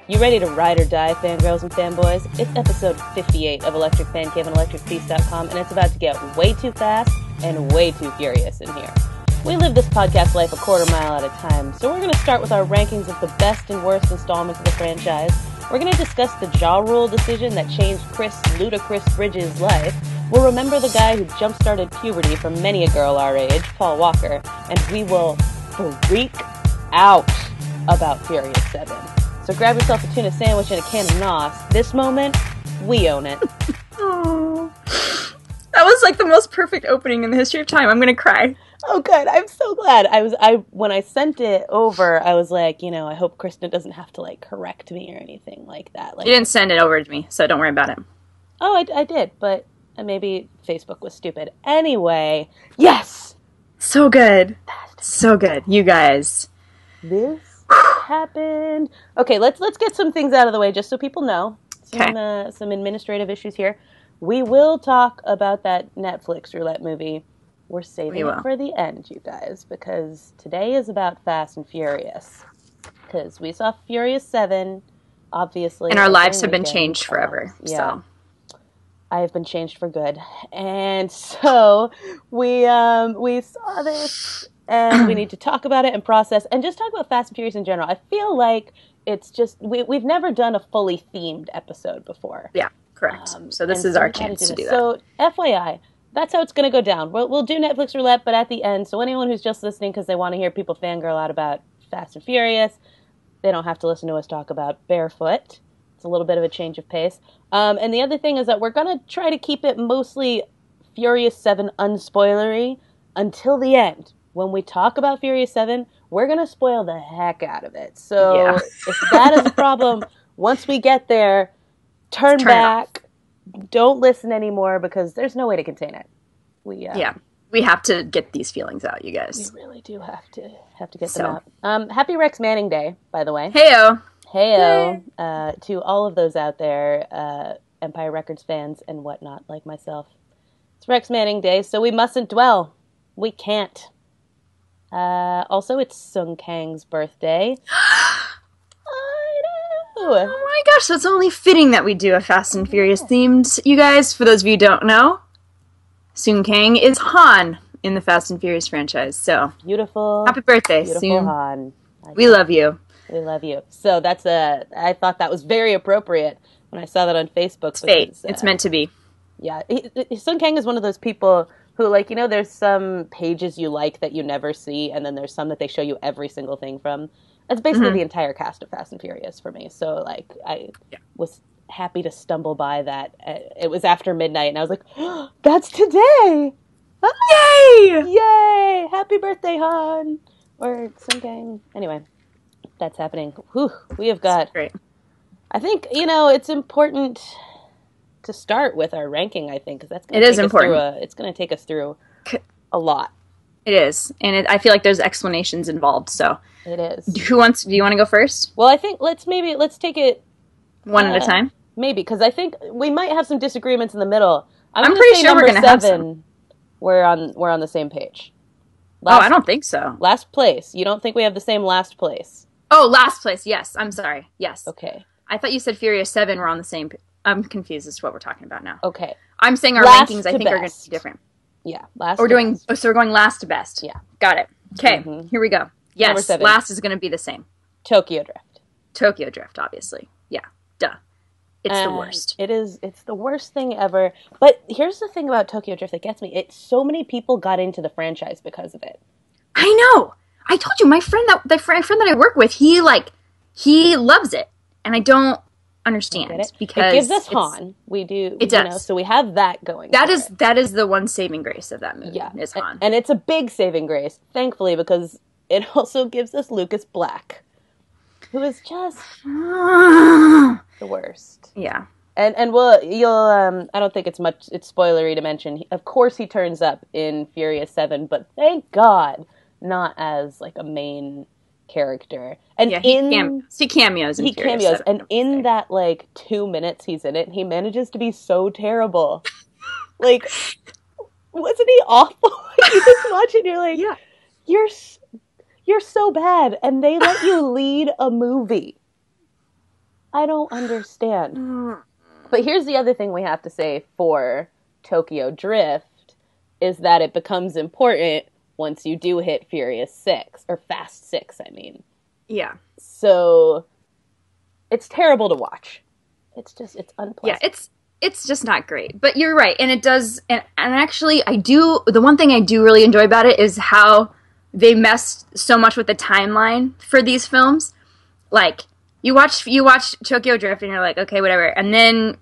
You ready to ride or die, fangirls and fanboys? It's episode 58 of Electric Fancave and ElectricFeast.com, and it's about to get way too fast and way too furious in here. We live this podcast life a quarter mile at a time, so we're going to start with our rankings of the best and worst installments of the franchise. We're going to discuss the jaw rule decision that changed Chris Ludacris Bridges' life. We'll remember the guy who jump-started puberty for many a girl our age, Paul Walker, and we will freak out about Furious 7. So grab yourself a tuna sandwich and a can of NOS. This moment, we own it. Oh, that was like the most perfect opening in the history of time. I'm gonna cry. Oh, good. I'm so glad. When I sent it over, I was like, I hope Kristen doesn't have to like correct me or anything like that. Like, You didn't send it over to me, so don't worry about it. Oh, I did, but maybe Facebook was stupid. Anyway, yes, So good, so good, you guys. this happened. Okay, let's get some things out of the way just so people know. Some administrative issues here. We will talk about that Netflix roulette movie. We're saving it for the end, you guys, because today is about Fast and Furious. Because we saw Furious 7, obviously. And our lives have been changed forever. Yeah. So. I have been changed for good. And so we saw this, and we need to talk about it and process, and just talk about Fast and Furious in general. I feel like it's just, we've never done a fully themed episode before. Yeah, correct. So this is our chance to do that. So, FYI, that's how it's going to go down. We'll do Netflix roulette, but at the end, so anyone who's just listening because they want to hear people fangirl out about Fast and Furious, they don't have to listen to us talk about Barefoot. It's a little bit of a change of pace. And the other thing is that we're going to try to keep it mostly Furious 7 unspoilery until the end. When we talk about Furious 7, we're going to spoil the heck out of it. So if that is a problem, once we get there, turn back. Don't listen anymore because there's no way to contain it. We have to get these feelings out, you guys. We really do have to get them out. Happy Rex Manning Day, by the way. Heyo. Heyo. To all of those out there, Empire Records fans and whatnot, like myself. It's Rex Manning Day, so we mustn't dwell. We can't. Also, it's Sung Kang's birthday. I know. Oh my gosh, so it's only fitting that we do a Fast and Furious themed, you guys. For those of you who don't know, Sung Kang is Han in the Fast and Furious franchise. So beautiful. Happy birthday, beautiful Han. We love you. We love you. So I thought that was very appropriate when I saw that on Facebook. It's fate. It's meant to be. Yeah. Sung Kang is one of those people who, like, there's some pages you like that you never see, and then there's some that they show you every single thing from. That's basically the entire cast of Fast and Furious for me. So, like, I was happy to stumble by that. It was after midnight, and I was like, oh, that's today! Yay! Yay! Happy birthday, Han! Or Sung Kang. Anyway, that's happening. Whew, we have got... Great. I think, it's important to start with our ranking, I think, because that's going to take us through a lot. It is, and I feel like there's explanations involved. So it is. Do you want to go first? Well, I think let's take it one at a time. Maybe, because I think we might have some disagreements in the middle. I'm pretty sure we're going to have some. We're on the same page. I don't think so. Last place. You don't think we have the same last place? Oh, last place. Yes. I'm sorry. Yes. Okay. I thought you said Furious 7 were on the same. I'm confused as to what we're talking about now. Okay. I'm saying our rankings, I think, are going to be different. Yeah. So we're going last to best. Yeah. Got it. Okay. Here we go. Yes. Number 7. Last is going to be the same. Tokyo Drift, obviously. Yeah. Duh. It's the worst. It's the worst thing ever. But here's the thing about Tokyo Drift that gets me. So many people got into the franchise because of it. I know. I told you, my friend that I work with, he loves it. And I don't understand. Because it gives us Han. We do. It does. So we have that going. That is the one saving grace of that movie. Yeah. Is Han. And it's a big saving grace, thankfully, because it also gives us Lucas Black, who is just the worst. Yeah. And I don't think it's spoilery to mention. Of course he turns up in Furious 7, but thank God not as like a main character. And he cameos in Furious 7, and in that like 2 minutes he's in it, he manages to be so terrible. Like, wasn't he awful? You just watch it and you're like, yeah. You're so bad, and they let you lead a movie. I don't understand. But here's the other thing we have to say for Tokyo Drift is that it becomes important once you do hit Furious 6, or Fast 6, I mean. Yeah. So it's terrible to watch. It's unpleasant. Yeah, it's just not great. But you're right, and it does, and actually the one thing I do really enjoy about it is how they messed so much with the timeline for these films. Like, you watch Tokyo Drift and you're like, okay, whatever, and then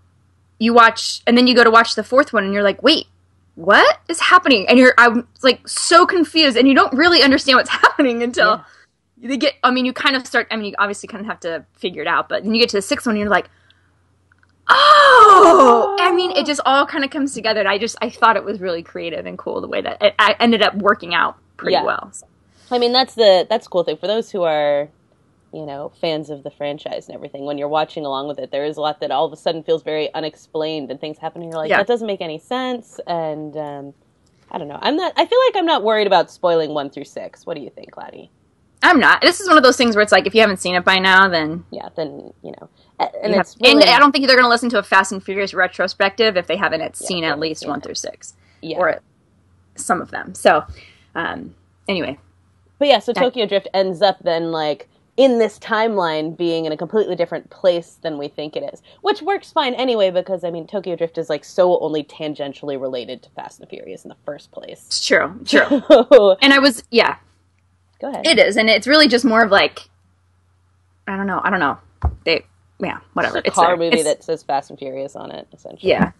you go to watch the fourth one and you're like, wait, what is happening? And I'm like so confused, and you don't really understand what's happening until you obviously kind of have to figure it out, but then you get to the sixth one and you're like, oh! I mean, it just all kind of comes together, and I thought it was really creative and cool the way that it ended up working out pretty well. So. I mean, that's the cool thing. For those who are, fans of the franchise and everything, when you're watching along with it, there is a lot that all of a sudden feels very unexplained, and things happen, and you're like, that doesn't make any sense, and I don't know. I feel like I'm not worried about spoiling 1 through 6. What do you think, Laddie? I'm not. This is one of those things where it's like, if you haven't seen it by now, then... Yeah, then, And I don't think they're going to listen to a Fast and Furious retrospective if they haven't seen at least 1 through 6. Yeah. Or some of them. So, anyway. But yeah, so Tokyo Drift ends up then, like, in this timeline being in a completely different place than we think it is. Which works fine anyway, because, I mean, Tokyo Drift is, like, so only tangentially related to Fast and Furious in the first place. It's true. And Go ahead. It is, and it's really just more of, like, I don't know. Whatever. It's a car movie that says Fast and Furious on it, essentially. Yeah.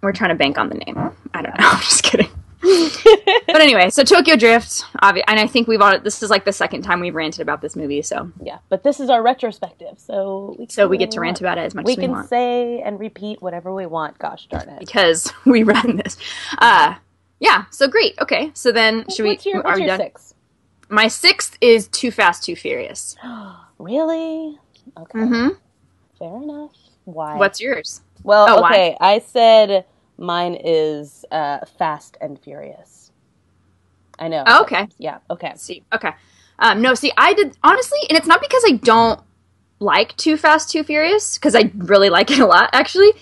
We're trying to bank on the name. I don't know. I'm just kidding. But anyway, so Tokyo Drift, and I think this is like the second time we've ranted about this movie, so. Yeah, but this is our retrospective, so we get to rant about it as much as we want. We can say and repeat whatever we want, gosh darn it. Because we ran this. Yeah, so great. Okay, so then what's your 6? My 6th is Too Fast, Too Furious. Really? Okay. Mm-hmm. Fair enough. Why? What's yours? Well, okay, why? I said mine is Fast and Furious. I know. Oh, okay. Yeah, okay. Okay. I did, honestly, and it's not because I don't like Too Fast, Too Furious, because I really like it a lot, actually.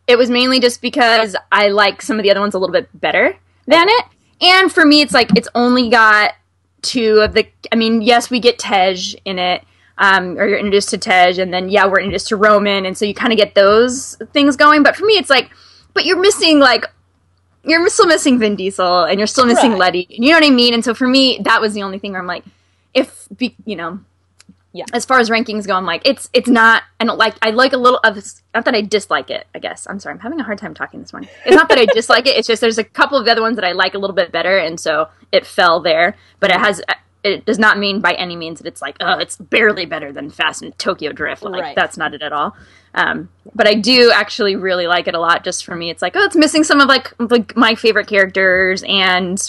It was mainly just because I like some of the other ones a little bit better than it. And for me, it's like, it's only got two of the... I mean, yes, we get Tej in it, or you're introduced to Tej, and then, we're introduced to Roman, and so you kind of get those things going. But for me, it's like, but you're missing, like... You're still missing Vin Diesel, and you're still missing Letty. You know what I mean? And so for me, that was the only thing where I'm like, as far as rankings go, I'm like, it's not, I like a little of, not that I dislike it, I guess. I'm sorry, I'm having a hard time talking this morning. It's not that I dislike it, it's just there's a couple of the other ones that I like a little bit better, and so it fell there. But it does not mean by any means that it's like, oh, it's barely better than Fast and Tokyo Drift. Like, that's not it at all. But I do actually really like it a lot. Just for me, it's like, oh, it's missing some of like my favorite characters, and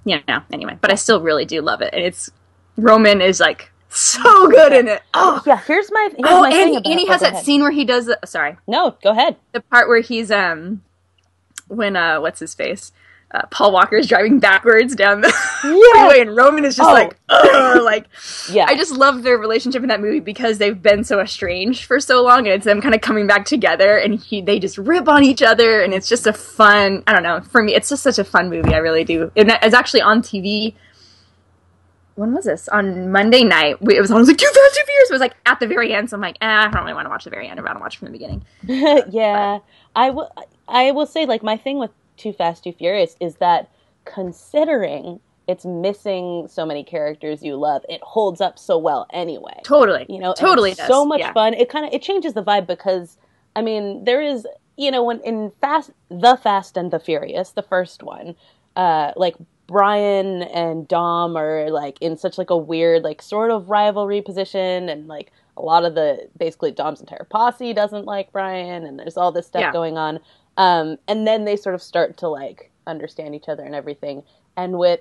anyway. But I still really do love it, and Roman is like so good in it. Oh yeah, here's my thing about it. And he has that scene where he does. Sorry, no, go ahead. The part where he's when what's his face. Paul Walker is driving backwards down the freeway, and Roman is just I just love their relationship in that movie because they've been so estranged for so long, and it's them kind of coming back together, and they just rip on each other, and it's just a fun, I don't know, for me, it's just such a fun movie, I really do. And it's actually on TV, when was this? On Monday night, I was like, Too Fast, Too Furious! It was like at the very end, so I'm like, I don't really want to watch the very end, I want to watch from the beginning. Yeah, but. I will say, like, my thing with Too Fast, Too Furious is that considering it's missing so many characters you love, it holds up so well anyway. Totally. Totally it's so much fun. It changes the vibe because, I mean, there is, when in The Fast and the Furious, the first one, like, Brian and Dom are, like, in such, like, a weird, like, sort of rivalry position, and, like, a lot of basically Dom's entire posse doesn't like Brian, and there's all this stuff going on. And then they sort of start to, like, understand each other and everything. And with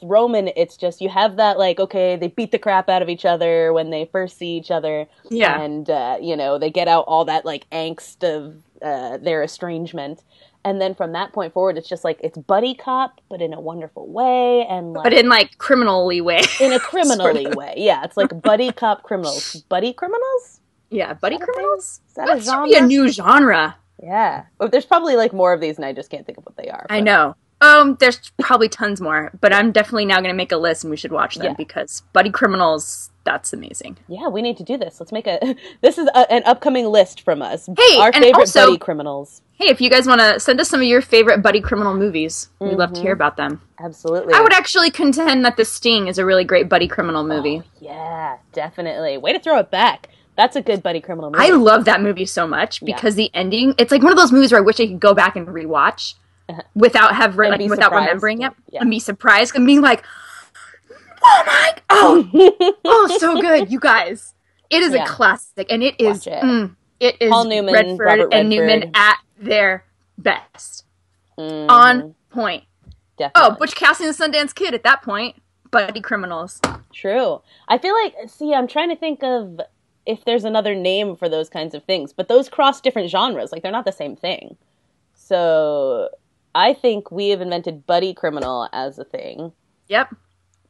Roman, it's just, you have that, like, okay, they beat the crap out of each other when they first see each other. Yeah. And, they get out all that, like, angst of, their estrangement. And then from that point forward, it's just like, it's buddy cop, but in a wonderful way. And like, but in like criminally way. In a criminally way. Yeah. It's like buddy cop criminals. Buddy criminals? Yeah. Buddy criminals? That should be a new genre. Yeah. There's probably like more of these and I just can't think of what they are. But. I know. There's probably tons more, but I'm definitely now going to make a list and we should watch them because buddy criminals, that's amazing. Yeah, we need to do this. Let's make this is an upcoming list from us. Hey, our favorite buddy criminals. Hey, if you guys want to send us some of your favorite buddy criminal movies, we'd love to hear about them. Absolutely. I would actually contend that The Sting is a really great buddy criminal movie. Oh, yeah, definitely. Way to throw it back. That's a good buddy criminal movie. I love that movie so much because the ending, it's like one of those movies where I wish I could go back and rewatch without remembering it and be surprised and being like, oh, so good, you guys. It is a classic, and it is Paul Newman, Redford and Newman at their best. On point. Definitely. Oh, Butch Cassidy and the Sundance Kid at that point. Buddy criminals. True. I feel like, I'm trying to think of if there's another name for those kinds of things, but those cross different genres. Like, they're not the same thing. So I think we have invented buddy criminal as a thing. Yep.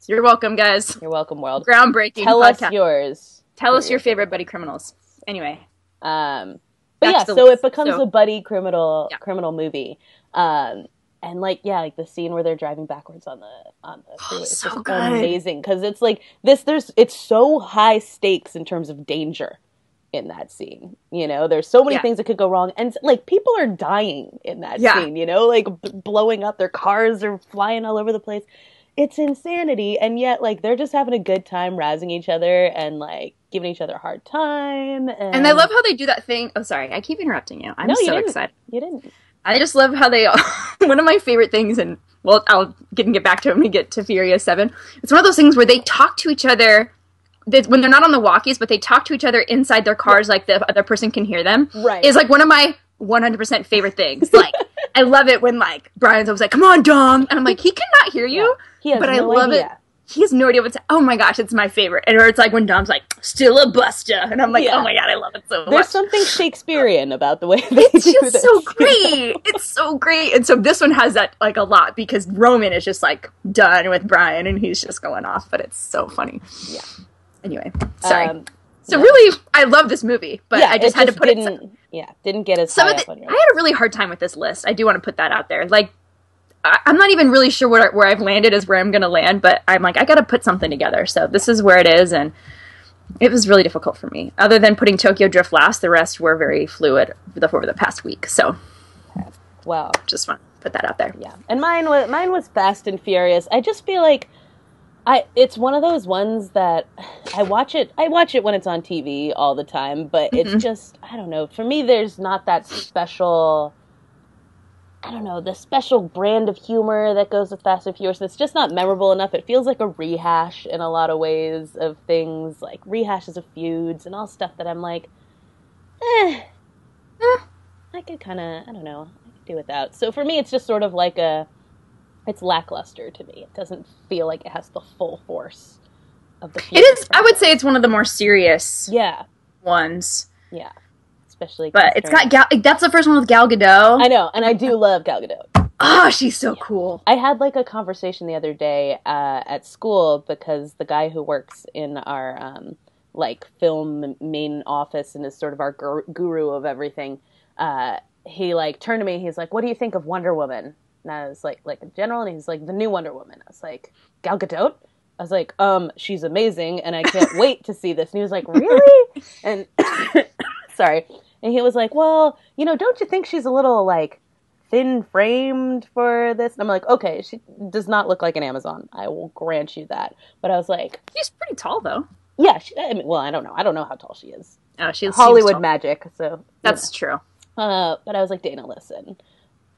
You're welcome, guys. You're welcome, world. Groundbreaking. Tell us yours. Tell us your favorite buddy criminals. Anyway. But yeah, so it becomes a buddy criminal movie. And like the scene where they're driving backwards on the freeway is so just amazing because it's like it's so high stakes in terms of danger in that scene. You know, there's so many things that could go wrong, and like people are dying in that scene. You know, like blowing up, their cars are flying all over the place. It's insanity, and yet like they're just having a good time razzing each other and like giving each other a hard time. And I love how they do that thing. Oh, sorry, I keep interrupting you. I'm so excited. You didn't. I just love how they. One of my favorite things, and well, I'll get back to it when we get to Furious 7. It's one of those things where they talk to each other when they're not on the walkies, but they talk to each other inside their cars, like the other person can hear them. Right. It's like one of my 100% favorite things. Like, I love it when like Brian's always like, "Come on, Dom," and I'm like, he cannot hear you. He has but no I love idea. it. He has no idea what's. Oh my gosh, it's my favorite. And or it's like when Dom's like, "Still a buster," and I'm like, "Oh my god, I love it so much." There's something Shakespearean about the way they do this. It's just so great. It's so great. And so this one has that like a lot because Roman is just like done with Brian and he's just going off. But it's so funny. Yeah. Anyway, sorry. So really, I love this movie, but I just had to put it. Didn't get as high up on your list. I had a really hard time with this list. I do want to put that out there. Like, I'm not even really sure where I've landed is where I'm going to land, but I'm like, I got to put something together. So this is where it is, and it was really difficult for me. Other than putting Tokyo Drift last, the rest were very fluid over the past week. So, well, just want to put that out there. Yeah, and mine was Fast and Furious. I just feel like it's one of those ones that I watch it when it's on TV all the time, but it's just, I don't know, for me there's not that special, I don't know, the special brand of humor that goes with Fast and Furious. It's just not memorable enough. It feels like a rehash in a lot of ways of things, like rehashes of feuds and all stuff that I'm like, I could kind of, I don't know, I could do without. So for me it's just sort of like it's lackluster to me. It doesn't feel like it has the full force of the feud. It is, I would say it's one of the more serious ones. Yeah. Especially but it's got that's the first one with Gal Gadot. I know, and I do love Gal Gadot. Oh, she's so cool. I had like a conversation the other day at school because the guy who works in our like film main office and is sort of our guru of everything, he like turned to me, he's like, "What do you think of Wonder Woman?" And I was like in general, and he's like, "The new Wonder Woman." I was like, "Gal Gadot?" I was like, she's amazing, and I can't wait to see this. And he was like, "Really?" And sorry. And he was like, "Well, you know, don't you think she's a little like thin-framed for this?" And I'm like, "Okay, she does not look like an Amazon. I will grant you that." But I was like, she's pretty tall though. Yeah. I mean, well, I don't know. I don't know how tall she is. Oh, she's Hollywood magic. So that's true. But I was like, Dana, listen.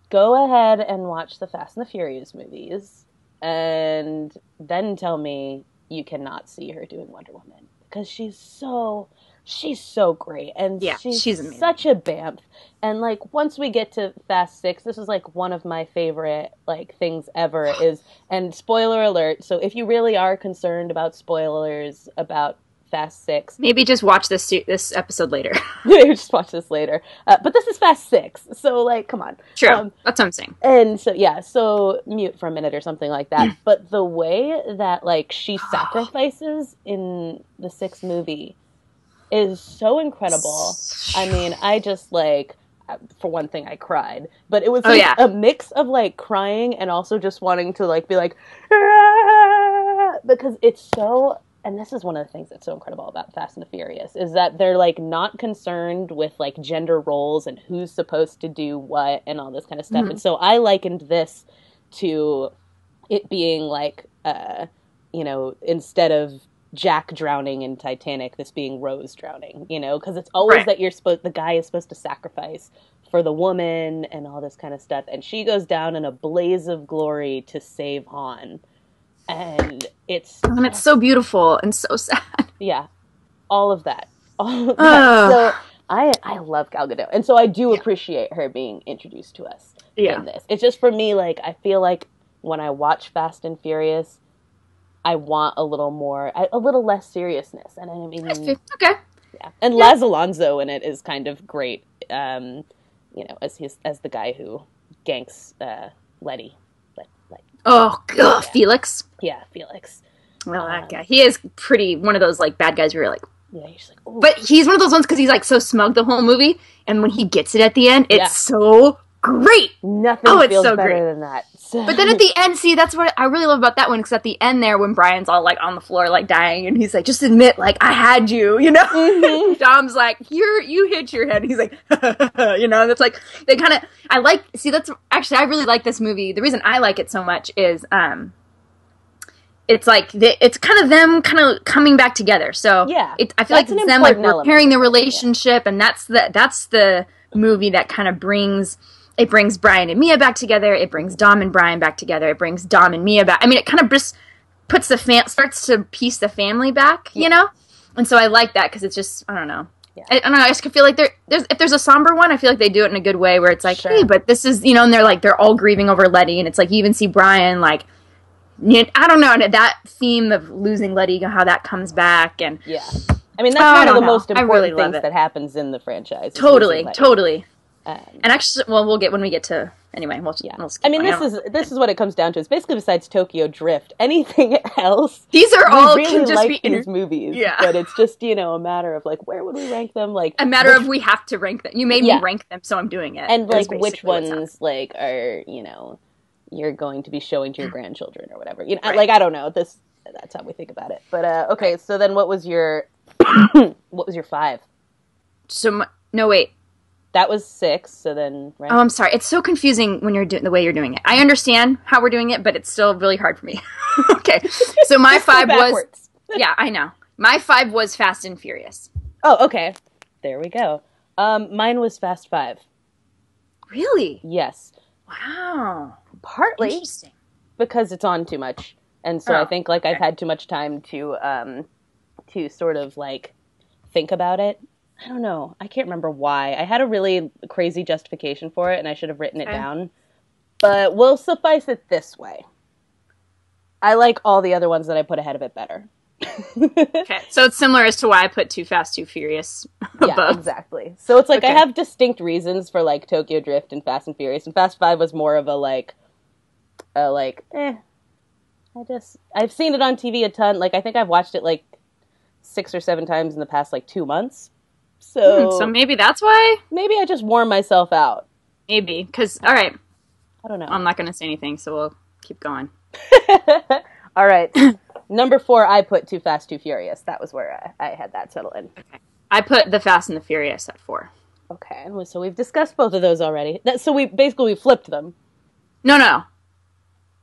Go ahead and watch the Fast and the Furious movies and then tell me you cannot see her doing Wonder Woman because she's so great and she's amazing. Such a bamf. And like once we get to Fast 6, this is like one of my favorite like things ever is, and spoiler alert, so if you really are concerned about spoilers about Fast 6. Maybe just watch this episode later. Maybe just watch this later. But this is Fast 6, so, like, come on. True. That's what I'm saying. And so, yeah, so mute for a minute or something like that. But the way that, like, she sacrifices in the 6th movie is so incredible. I mean, I just, like, for one thing, I cried. But it was like a mix of, like, crying and also just wanting to, like, be like, ah! Because it's so... And this is one of the things that's so incredible about Fast and the Furious, is that they're, like, not concerned with, like, gender roles and who's supposed to do what and all this kind of stuff. And so I likened this to it being, like, you know, instead of Jack drowning in Titanic, this being Rose drowning, you know? Because it's always that the guy is supposed to sacrifice for the woman and all this kind of stuff. And she goes down in a blaze of glory to save Han. And it's so beautiful and so sad. Yeah, all of that. So I love Gal Gadot, and so I do appreciate her being introduced to us in this. It's just for me, like, I feel like when I watch Fast and Furious, I want a little more, a little less seriousness. And I mean, okay, yeah. And Laz Alonso in it is kind of great. You know, as the guy who ganks Letty. Felix. Yeah, Felix. Well, that guy. He is one of those, like, bad guys where you're like... Yeah, he's like... Ooh. But he's one of those ones because he's, like, so smug the whole movie, and when he gets it at the end, it's so great! Nothing feels so better than that. But then at the end, see, that's what I really love about that one, because at the end there, when Brian's all, like, on the floor, like, dying, and he's like, just admit, like, I had you, you know? Mm-hmm. Dom's like, you hit your head, and he's like, you know, and it's like, they kind of, I really like this movie. The reason I like it so much is, it's like, it's kind of them kind of coming back together, so, I feel like it's them, like, repairing the relationship, and that's the movie that kind of brings Brian and Mia back together. It brings Dom and Brian back together. It brings Dom and Mia back. I mean, it kind of just puts starts to piece the family back, you know? And so I like that because it's just, I don't know. Yeah. I don't know. I just feel like if there's a somber one, I feel like they do it in a good way where it's like, hey, but this is, you know, and they're all grieving over Letty, and it's like you even see Brian, like, I don't know, and that theme of losing Letty, how that comes back, and I mean, that's one of the most important things that happens in the franchise. Totally. And actually, well, we'll get when we get to anyway. We'll I mean, this is what it comes down to. It's basically besides Tokyo Drift, anything else. These are all really can just like be these movies, but it's just, you know, a matter of like where would we rank them? Like a matter of we have to rank them. You made me rank them, so I'm doing it. And like which ones like are, you know, you're going to be showing to your grandchildren or whatever. You know, like I don't know. That's how we think about it. But okay, so then what was your 5? So no, wait. That was 6, so then... Right? Oh, I'm sorry. It's so confusing when you're doing the way you're doing it. I understand how we're doing it, but it's still really hard for me. Okay, so my 5 was... Yeah, I know. My 5 was Fast and Furious. Oh, okay. There we go. Mine was Fast 5. Really? Yes. Wow. Partly because it's on too much. And so I think, like, I've had too much time to sort of, like, think about it. I don't know. I can't remember why. I had a really crazy justification for it, and I should have written it down. But we'll suffice it this way. I like all the other ones that I put ahead of it better. Okay. So it's similar as to why I put Too Fast, Too Furious above. Yeah, exactly. So it's like I have distinct reasons for, like, Tokyo Drift and Fast and Furious. And Fast 5 was more of I've seen it on TV a ton. Like, I think I've watched it, like, 6 or 7 times in the past, like, 2 months. So maybe that's why? Maybe I just wore myself out. Maybe. Because, all right. I don't know. I'm not going to say anything, so we'll keep going. All right. Number 4, I put Too Fast, Too Furious. That was where I had that settle in. Okay. I put The Fast and the Furious at 4. Okay. So we've discussed both of those already. So we flipped them. No.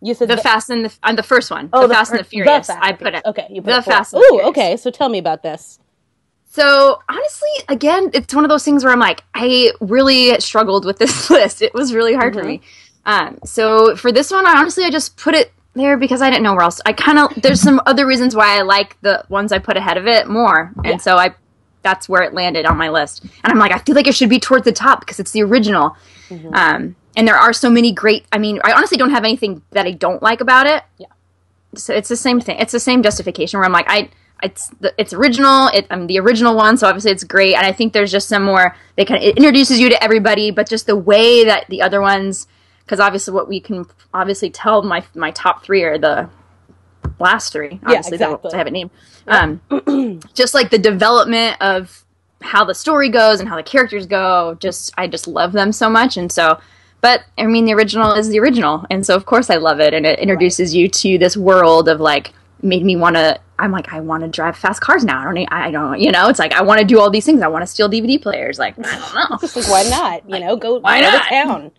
You said The Fast and the first one. Oh, the Fast and the Furious. I put it. Okay. You put The Fast and the Furious. Ooh, okay. So tell me about this. So, honestly, again, it's one of those things where I'm like, I really struggled with this list. It was really hard for me. So, for this one, I just put it there because I didn't know where else. There's some other reasons why I like the ones I put ahead of it more. And so, that's where it landed on my list. And I'm like, I feel like it should be towards the top because it's the original. And there are so many great, I honestly don't have anything that I don't like about it. Yeah. So, it's the same thing. It's the same justification where I'm like, it's original. I'm the original one, so obviously it's great. And I think there's just some more. It introduces you to everybody, but just the way that the other ones, because obviously what we can obviously tell my top three are the last three. Obviously, yeah, exactly. I have it named. Just like the development of how the story goes and how the characters go. I just love them so much, and so. But I mean, the original is the original, and so of course I love it, and it introduces you to this world of like made me want to. I'm like, I want to drive fast cars now. I don't, it's like I want to do all these things. I want to steal DVD players. Like I don't know. Just like, why not? Go to town.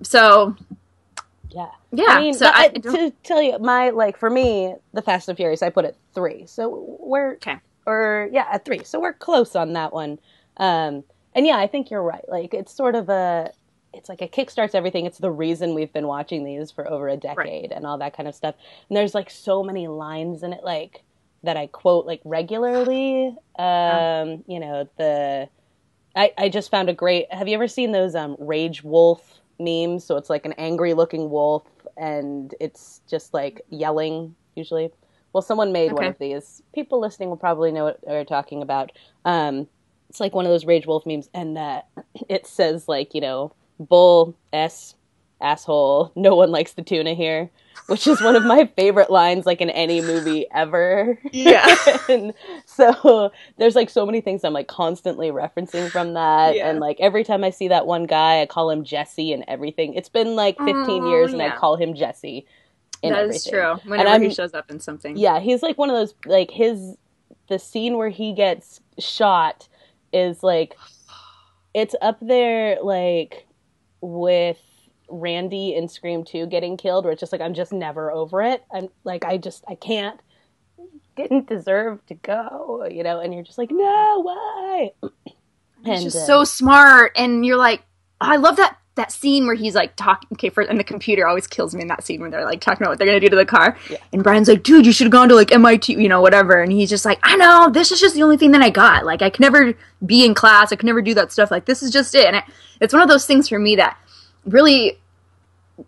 So. Yeah. I mean, so to tell you, for me, the Fast and Furious, I put it 3. So we're at 3. So we're close on that one. And yeah, I think you're right. Like, it's sort of it's like it kickstarts everything. It's the reason we've been watching these for over a decade and all that kind of stuff. And there's like so many lines in it, like that I quote like regularly. I just found a great. Have you ever seen those Rage Wolf memes? So it's like an angry looking wolf, and it's just like yelling usually. Well, someone made one of these. People listening will probably know what we're talking about. It's like one of those Rage Wolf memes, and it says like, bull, asshole, no one likes the tuna here, which is one of my favorite lines like in any movie ever. Yeah. And so there's like so many things I'm like constantly referencing from that. Yeah. And like every time I see that one guy, I call him Jesse and everything. It's been like 15 years and I call him Jesse. That is true. Whenever he shows up in something. Yeah, he's like one of those, like the scene where he gets shot is like, it's up there like with Randy in Scream 2 getting killed, where it's just like, I'm just never over it. I'm like, I can't, didn't deserve to go, and you're just like, no, why? He's just so smart, and you're like, I love that scene where he's like talking, and the computer always kills me in that scene when they're like talking about what they're gonna do to the car. Yeah. And Brian's like, dude, you should have gone to like MIT, whatever. And he's just like, I know, this is just the only thing that I got. Like, I can never be in class. I can never do that stuff. Like, this is just it. And it's one of those things for me that really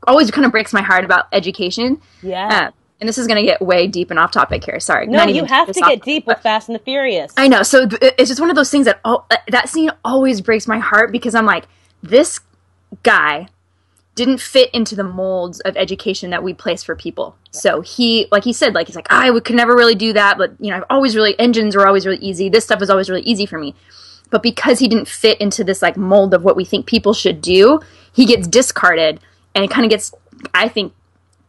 always kind of breaks my heart about education. Yeah. And this is going to get way deep and off topic here. Sorry. No, you have to get deep with Fast and the Furious. I know. So it's just one of those things that that scene always breaks my heart, because I'm like, this guy didn't fit into the molds of education that we place for people. Yeah. So he, like he said, like, he's like, I could never really do that, but I've always engines were always really easy. This stuff was always really easy for me. But because he didn't fit into this like mold of what we think people should do, he gets discarded, and it kind of gets, I think,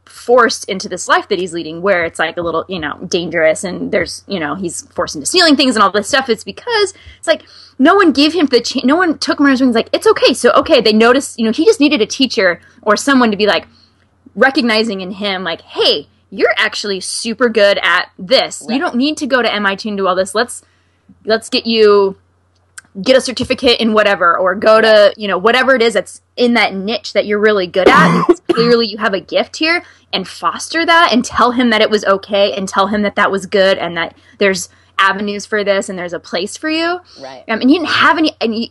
forced into this life that he's leading, where it's like a little, dangerous, and there's, he's forced into stealing things and all this stuff. It's because it's like, no one gave him no one took him under his wings. Like, it's okay. So, okay, they noticed, he just needed a teacher or someone to be like recognizing in him, like, hey, you're actually super good at this. Right. You don't need to go to MIT and do all this. Let's get a certificate in whatever, or go to, whatever it is that's in that niche that you're really good at. Clearly you have a gift here, and foster that, and tell him that it was okay, and tell him that that was good, and that there's avenues for this, and there's a place for you. Right. And he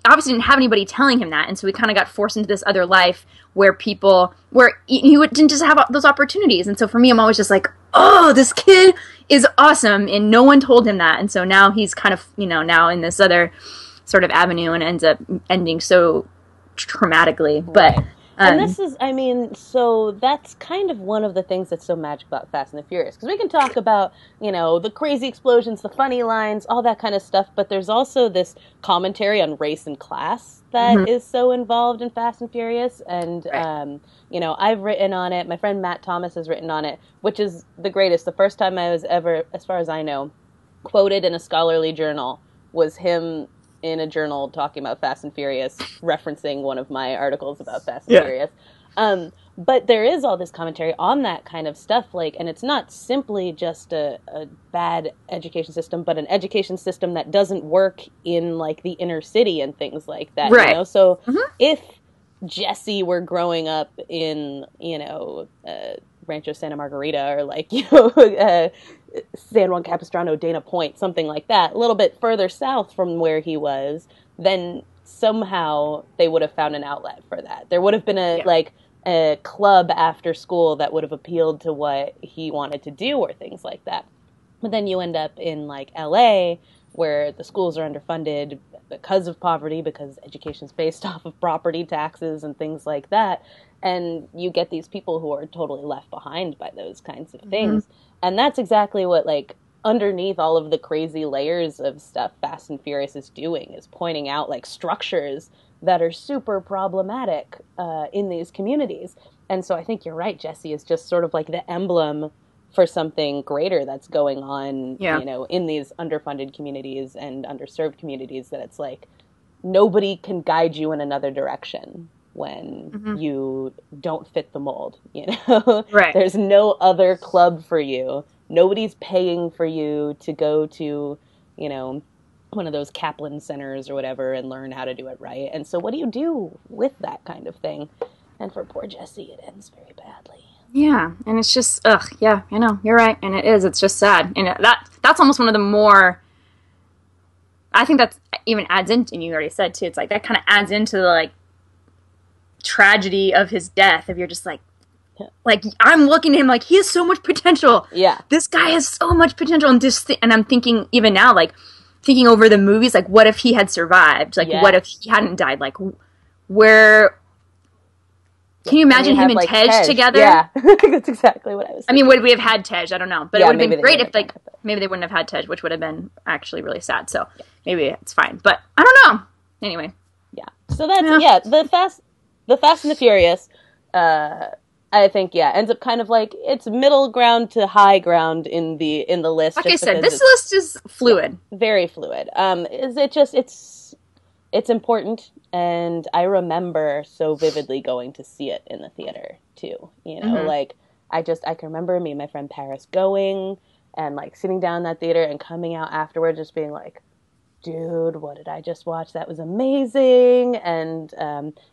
obviously didn't have anybody telling him that, and so he kind of got forced into this other life where he didn't just have those opportunities. And so for me, I'm always just like, oh, this kid is awesome, and no one told him that. And so now he's kind of, now in this other sort of avenue, and ends up ending so traumatically. But and this is, so that's kind of one of the things that's so magic about Fast and the Furious, because we can talk about, the crazy explosions, the funny lines, all that kind of stuff, but there's also this commentary on race and class that is so involved in Fast and Furious, and I've written on it, my friend Matt Thomas has written on it, which is the greatest. The first time I was ever, as far as I know, quoted in a scholarly journal was him in a journal talking about Fast and Furious, referencing one of my articles about Fast and Furious. But there is all this commentary on that kind of stuff, like, and it's not simply just a bad education system, but an education system that doesn't work in, like, the inner city and things like that. Right. So if Jesse were growing up in, Rancho Santa Margarita, or like, San Juan Capistrano, Dana Point, something like that, a little bit further south from where he was, then somehow they would have found an outlet for that. There would have been a club after school that would have appealed to what he wanted to do, or things like that. But then you end up in like LA where the schools are underfunded because of poverty, because education's based off of property taxes and things like that. And you get these people who are totally left behind by those kinds of things. And that's exactly what, like, underneath all of the crazy layers of stuff Fast and Furious is doing, is pointing out, like, structures that are super problematic in these communities. And so I think you're right, Jesse is just sort of like the emblem for something greater that's going on, you know, in these underfunded communities and underserved communities, that it's like nobody can guide you in another direction when you don't fit the mold, you know? Right. There's no other club for you. Nobody's paying for you to go to, you know, one of those Kaplan centers or whatever and learn how to do it right. And so what do you do with that kind of thing? And for poor Jesse, it ends very badly. Yeah, and it's just, yeah, I know, you're right, and it is, it's just sad. And that's almost one of the more, I think that's even adds into, and you already said too, it's like, that kind of adds into the, like, tragedy of his death, if you're just like, I'm looking at him like, he has so much potential. Yeah. This guy has so much potential, and I'm thinking, even now, like, thinking over the movies, like, what if he had survived? Like, what if he hadn't died? Like, where... Can you imagine him and like, Tej together? Yeah, that's exactly what I was thinking. I mean, would we have had Tej? I don't know. But it would have been great if, like, maybe they wouldn't have had Tej, which would have been actually really sad. So maybe it's fine. But I don't know. Anyway. Yeah. So that's, the Fast and the Furious, I think, ends up kind of like, it's middle ground to high ground in the list. Like I said, this list is fluid. Very fluid. Is it just, it's important, and I remember so vividly going to see it in the theater too. You know, like I can remember me and my friend Paris going and like sitting down in that theater and coming out afterward just being like, dude, what did I just watch? That was amazing. And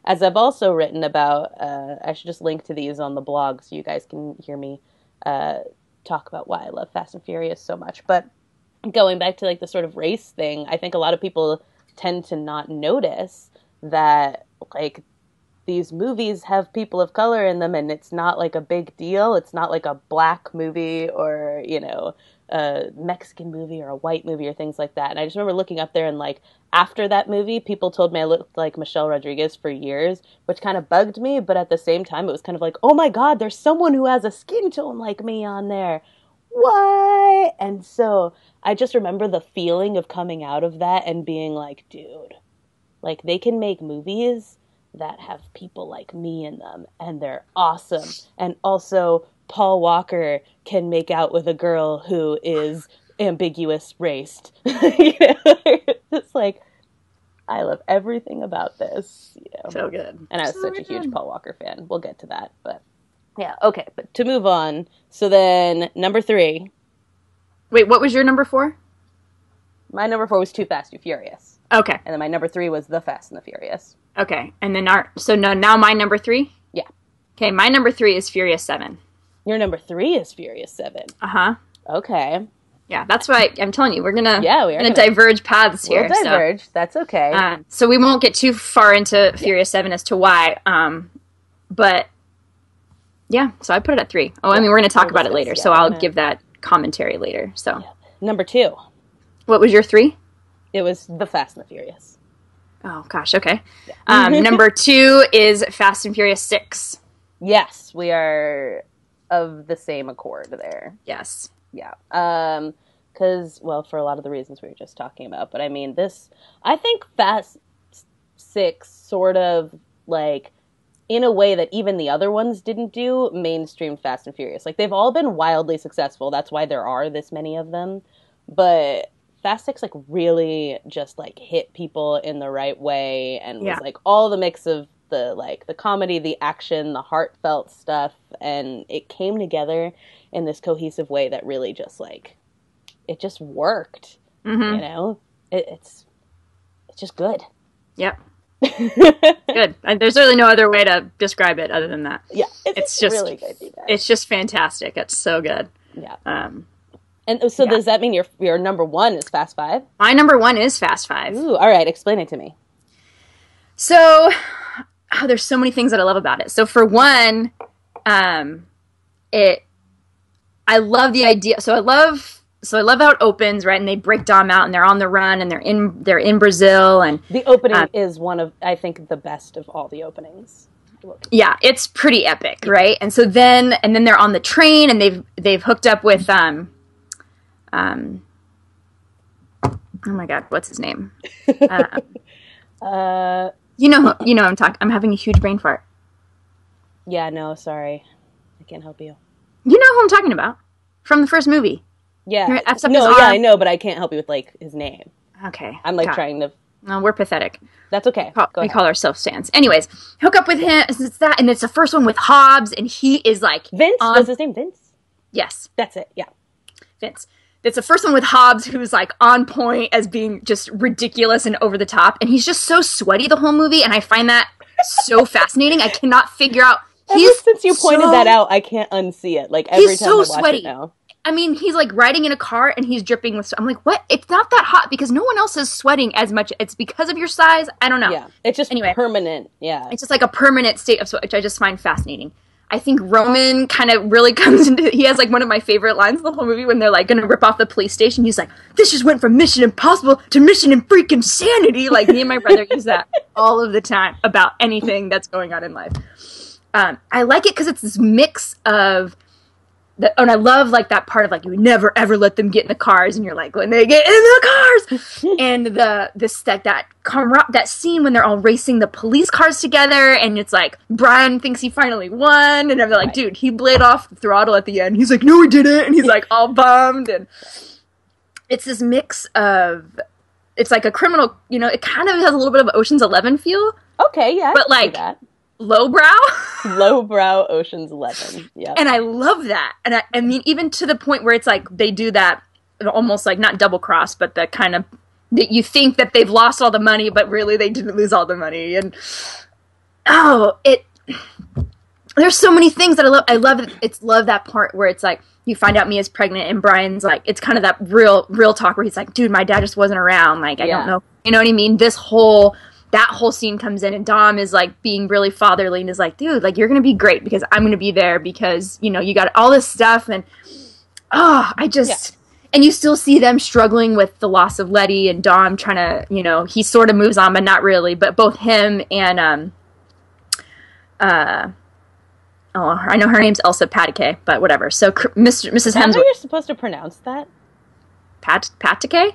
as I've also written about, I should just link to these on the blog so you guys can hear me talk about why I love Fast and Furious so much. But going back to like the sort of race thing, I think a lot of people tend to not notice that like these movies have people of color in them, and it's not like a big deal. It's not like a black movie or, you know, a Mexican movie or a white movie or things like that. And I just remember looking up there and like after that movie, people told me I looked like Michelle Rodriguez for years, which kind of bugged me. But at the same time, it was kind of like, oh my God, there's someone who has a skin tone like me on there. What? And so I just remember the feeling of coming out of that and being like, dude, like they can make movies that have people like me in them and they're awesome. And also Paul Walker can make out with a girl who is ambiguous raced. You know? It's like, I love everything about this. You know? So good. And I was such a huge Paul Walker fan. We'll get to that, but yeah, okay. But to move on, so then number 3. Wait, what was your number 4? My number 4 was Too Fast, Too Furious. Okay. And then my number 3 was The Fast and the Furious. Okay. And then now my number 3? Yeah. Okay, my number 3 is Furious 7. Your number 3 is Furious 7. Uh-huh. Okay. Yeah, that's why I'm telling you, we're gonna gonna diverge paths here. We'll diverge. So, that's okay. So we won't get too far into Furious 7 as to why. But yeah, so I put it at 3. Oh, I mean, we're gonna talk about it later, so I'll give that commentary later. So number 2. What was your 3? It was The Fast and the Furious. Oh gosh, okay. Yeah. Number 2 is Fast and Furious 6. Yes, we are of the same accord there. Yes. Yeah. Because, well, for a lot of the reasons we were just talking about. But I mean, I think Fast 6 sort of, like, in a way that even the other ones didn't do, mainstream Fast and Furious. Like, they've all been wildly successful. That's why there are this many of them. But Fast 6, like, really just, like, hit people in the right way and was, like, all the mix of the comedy, the action, the heartfelt stuff, and it came together in this cohesive way that really just, like, it just worked. You know? It's just good. Yep. Good. There's really no other way to describe it other than that. Yeah. It's just really good. It's just fantastic. It's so good. Yeah. And so does that mean your number 1 is Fast 5? My number 1 is Fast 5. Ooh, all right. Explain it to me. So, there's so many things that I love about it. So for one, I love the idea. So I love I love how it opens, right? And they break Dom out, and they're on the run, and they're in Brazil, and the opening is one of, I think, the best of all the openings. Yeah, it's pretty epic, right? And so then they're on the train, and they've hooked up with oh my god, what's his name? I'm having a huge brain fart. Yeah, no, sorry, I can't help you. You know who I'm talking about from the first movie. Yeah, I know, but I can't help you with like his name. Okay, I'm like trying to. No, we're pathetic. That's okay. We call ourselves Sans. Anyways, hook up with him. It's that, and it's the first one with Hobbs, and he is like Vince. Was his name Vince? Yes, that's it. Yeah, Vince. It's the first one with Hobbs, who's like on point as being just ridiculous and over the top, and he's just so sweaty the whole movie, and I find that so fascinating. I cannot figure out. Since you pointed that out, I can't unsee it. Like every time I watch sweaty. It now. I mean, he's like riding in a car and he's dripping with sweat. I'm like, what? It's not that hot because no one else is sweating as much. It's because of your size. I don't know. Yeah, it's just permanent. Yeah, it's just like a permanent state of sweat, which I just find fascinating. I think Roman kind of really comes into. He has like one of my favorite lines of the whole movie when they're like going to rip off the police station. He's like, "This just went from Mission Impossible to Mission and freaking Sanity." Like me and my brother use that all of the time about anything that's going on in life. I like it because it's this mix of. And I love like that part of like you would never ever let them get in the cars, and you're like when they get in the cars, and that scene when they're all racing the police cars together, and it's like Brian thinks he finally won, and they're like, dude, he blade off the throttle at the end. He's like, no, he didn't, and he's like all bummed, and it's this mix of it's like a criminal, it kind of has a little bit of Ocean's 11 feel. Okay, yeah, but like that. Lowbrow Ocean's 11. Yeah, and I love that, and I mean even to the point where it's like they do that almost like not double cross, but the kind of that you think that they've lost all the money, but really they didn't lose all the money, and there's so many things that I love. I love that part where it's like you find out Mia's pregnant, and Brian's like it's kind of that real talk where he's like, dude, my dad just wasn't around, like I don't know, you know what I mean? That whole scene comes in, and Dom is like being really fatherly and is like, dude, like you're gonna be great because I'm gonna be there because you got all this stuff, and and you still see them struggling with the loss of Letty, and Dom trying to he sort of moves on but not really, but both him and I know her name's Elsa Patake, but whatever. So Mrs. Hemsworth. How you're supposed to pronounce that? Patake? Yeah,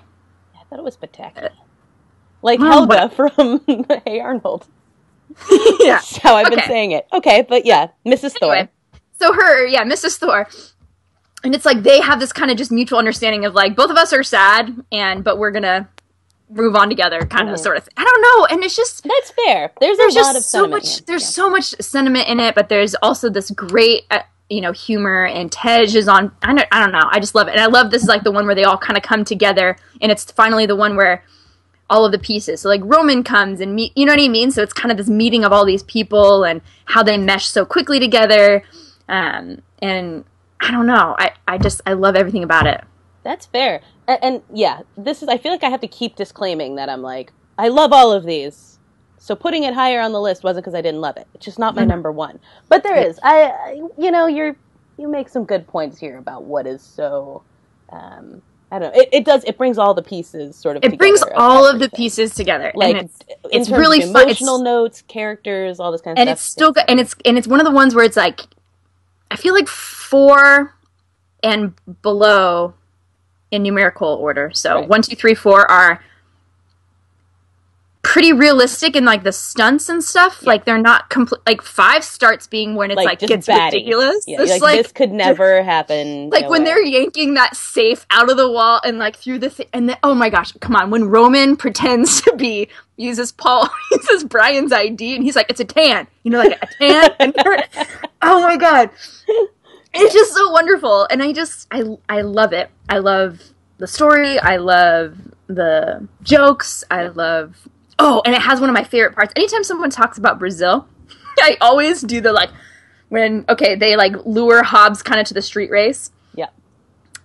I thought it was Patake. Like Helga from Hey Arnold. Yeah. That's how I've been saying it. Okay, but yeah, Mrs. Thor. So Mrs. Thor. And it's like they have this kind of just mutual understanding of like, both of us are sad, but we're gonna move on together kind of sort of thing. I don't know, and it's just... That's fair. There's a lot of sentiment. There's so much sentiment in it, but there's also this great... humor, and Tej is on... I don't know. I just love it. And I love this is like the one where they all kind of come together, and it's finally the one where all of the pieces. So like Roman comes and you know what I mean? So it's kind of this meeting of all these people and how they mesh so quickly together. And I don't know. I love everything about it. That's fair. And yeah, I feel like I have to keep disclaiming that I'm like, I love all of these. So putting it higher on the list wasn't because I didn't love it. It's just not my number one. But there is. You make some good points here about what is so, I don't know. It brings all the pieces sort of together. It brings all of the pieces together. Like, and it's really fun. Emotional notes, characters, all this kind of stuff. And it's still good. And it's one of the ones where it's like, I feel like 4 and below in numerical order. So 1, 2, 3, 4 are pretty realistic in like the stunts and stuff. Yeah. Like they're not complete. Like 5 starts being when it's like gets batty. Ridiculous. Yeah, like this could never happen. Like when they're yanking that safe out of the wall and like through the thing, and then, oh my gosh, come on! When Roman pretends to uses Brian's ID, and he's like, it's a tan, like a tan. And oh my god, it's just so wonderful, and I love it. I love the story. I love the jokes. I love. Oh, and it has one of my favorite parts. Anytime someone talks about Brazil, I always do they like lure Hobbs kind of to the street race. Yeah.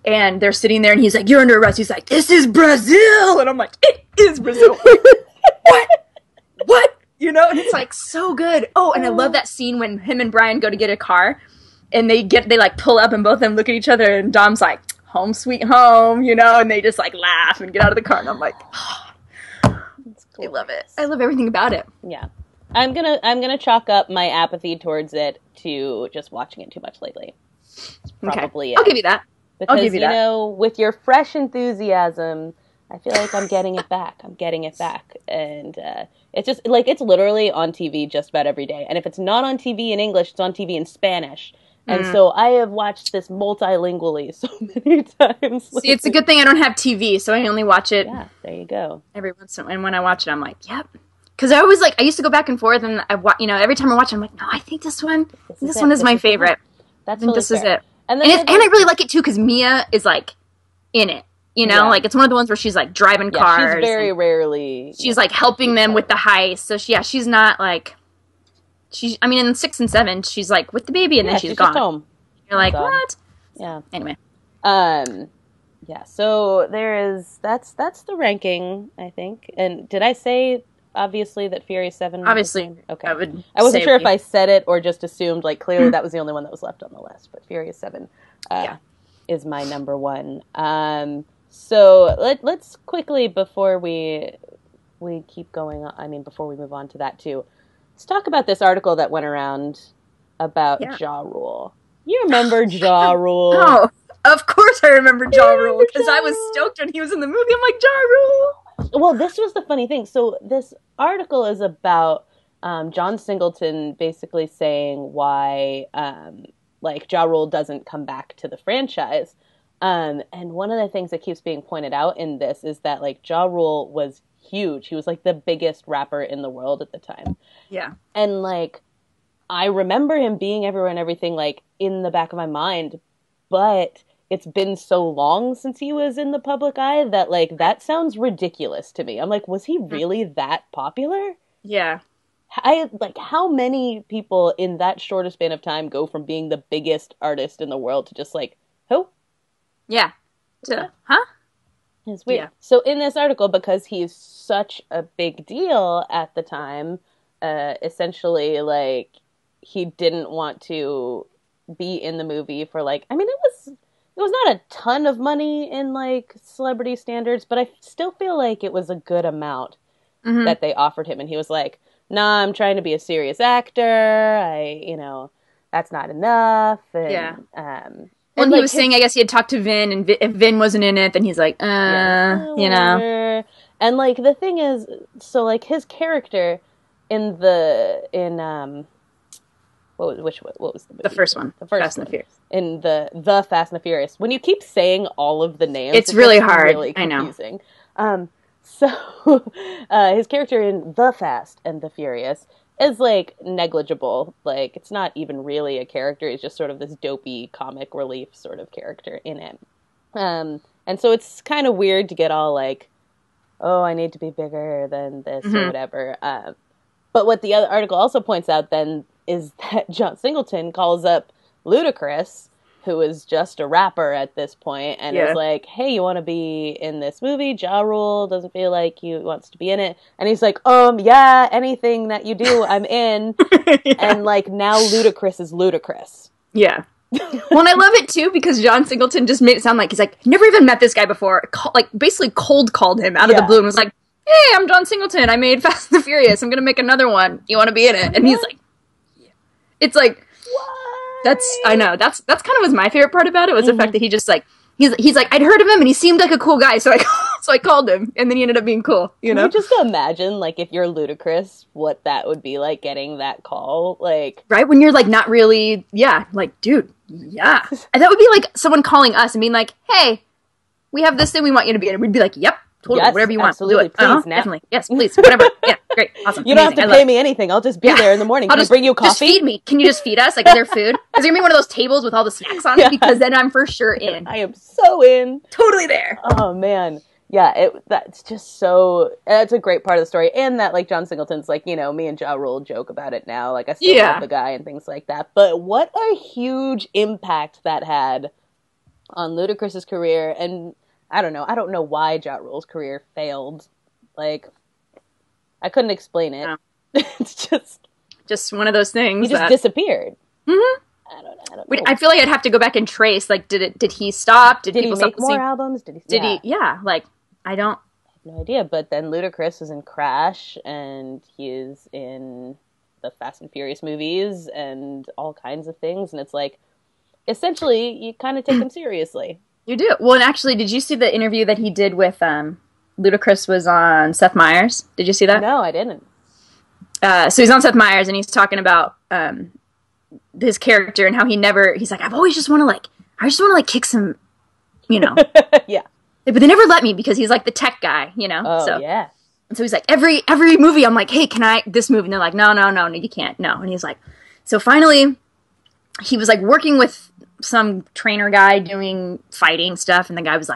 And they're sitting there and he's like, you're under arrest. He's like, this is Brazil. And I'm like, it is Brazil. What? And it's like so good. Oh, and I love that scene when him and Brian go to get a car and they like pull up and both of them look at each other and Dom's like, home sweet home, you know, and they just like laugh and get out of the car, and I'm like, I love it. I love everything about it. Yeah. I'm gonna chalk up my apathy towards it to just watching it too much lately. Probably I'll give you that. Because, you know, with your fresh enthusiasm, I feel like I'm getting it back. And it's just, like, it's literally on TV just about every day. And if it's not on TV in English, it's on TV in Spanish. And so I have watched this multilingually so many times. See, it's a good thing I don't have TV, so I only watch it. Yeah, there you go. Every once in a while. And when I watch it, I'm like, yep. Because I always, like, I used to go back and forth, and every time I watch it, I'm like, no, I think this one is my favorite. That's really this is fair. it. And I really like it, too, because Mia is, like, in it. You know, like, it's one of the ones where she's, like, driving cars. She's very rarely... She's, like, helping them with the heist. So, she's not, like... in 6 and 7, she's, like, with the baby, and then she's gone. Just home. You're like, what? Yeah. Anyway. Yeah, so that's the ranking, I think. And did I say, obviously, that Furious 7... Obviously. Okay. I wasn't sure if I said it or just assumed, like, clearly that was the only one that was left on the list. But Furious 7 is my number one. So let's quickly, before we keep going on, before we move on to that, too, let's talk about this article that went around about Ja Rule. You remember Ja Rule? Oh, of course I remember Ja Rule, because I was stoked when he was in the movie. I'm like, Ja Rule! Well, this was the funny thing. So this article is about John Singleton basically saying why Ja Rule doesn't come back to the franchise. And one of the things that keeps being pointed out in this is that, like, Ja Rule was huge. He was, like, the biggest rapper in the world at the time. Yeah. And, like, I remember him being everywhere and everything, like, in the back of my mind, but it's been so long since he was in the public eye that, like, that sounds ridiculous to me. I'm like, was he really that popular? Yeah. How many people in that shorter span of time go from being the biggest artist in the world to just, like, who? Yeah. Huh? It's weird. Yeah. So in this article, because he's such a big deal at the time, essentially, like, he didn't want to be in the movie for, like, it was not a ton of money in, like, celebrity standards, but I still feel like it was a good amount that they offered him. And he was like, nah, I'm trying to be a serious actor. That's not enough. And, when he was saying, I guess he had talked to Vin, and if Vin wasn't in it, then he's like, And, like, the thing is, so, like, his character what was the movie? The first one. The first Fast and the Furious. In the Fast and the Furious. When you keep saying all of the names, it's really hard. Really confusing. I know. So, his character in The Fast and the Furious is, like, negligible. Like, it's not even really a character. He's just sort of this dopey comic relief sort of character in it. And so it's kind of weird to get all, like, oh, I need to be bigger than this or whatever. But what the other article also points out then is that John Singleton calls up Ludacris, who is just a rapper at this point, and is like, hey, you want to be in this movie? Ja Rule doesn't feel like he wants to be in it. And he's like, yeah, anything that you do, I'm in. And, like, now Ludacris is Ludacris. Yeah. Well, and I love it, too, because John Singleton just made it sound like he's like, never even met this guy before. Basically cold called him out of the blue and was like, hey, I'm John Singleton. I made Fast and the Furious. I'm going to make another one. You want to be in it? And he's like, it's like, what? I know. That's kind of was my favorite part about it, was the fact that he just, like, he's like, I'd heard of him and he seemed like a cool guy, so I called him, and then he ended up being cool, you know? Can you just imagine, like, if you're Ludacris, what that would be like, getting that call, like... Right? When you're, like, not really, like, dude, yeah. And that would be, like, someone calling us and being like, hey, we have this thing we want you to be in, and we'd be like, yep. Totally, yes, whatever you want, absolutely. Do it. Please, definitely. Yes, please, whatever. Yeah, great, awesome. You don't have to pay me anything. I'll just be there in the morning. Can I bring you coffee? Just feed me. Can you just feed us? Like, is there food? Is there gonna be one of those tables with all the snacks on it? Because then I'm for sure in. I am so in. Totally there. Oh, man. Yeah, that's just so... That's a great part of the story. And that, like, John Singleton's like, me and Ja Rule joke about it now. Like, I still love the guy and things like that. But what a huge impact that had on Ludacris's career. And... I don't know why Ja Rule's career failed. Like, I couldn't explain it. No. It's just one of those things. He just disappeared. Mm-hmm. I don't know. I feel like I'd have to go back and trace. Like, did he stop? Did he make more albums? Did he? Yeah. Like, I have no idea. But then Ludacris is in Crash, and he is in the Fast and Furious movies, and all kinds of things. And it's like, essentially, you kind of take him seriously. You do. Well, and actually, did you see the interview that he did with Ludacris was on Seth Meyers? Did you see that? No, I didn't. So he's on Seth Meyers, and he's talking about his character and how he's like, I just want to kick some, Yeah. But they never let me because he's like the tech guy, Oh, so, yeah. And so he's like, every movie, I'm like, hey, can I, this movie? And they're like, no, you can't, no. And he's like, so finally, he was like working with some trainer guy doing fighting stuff, and the guy's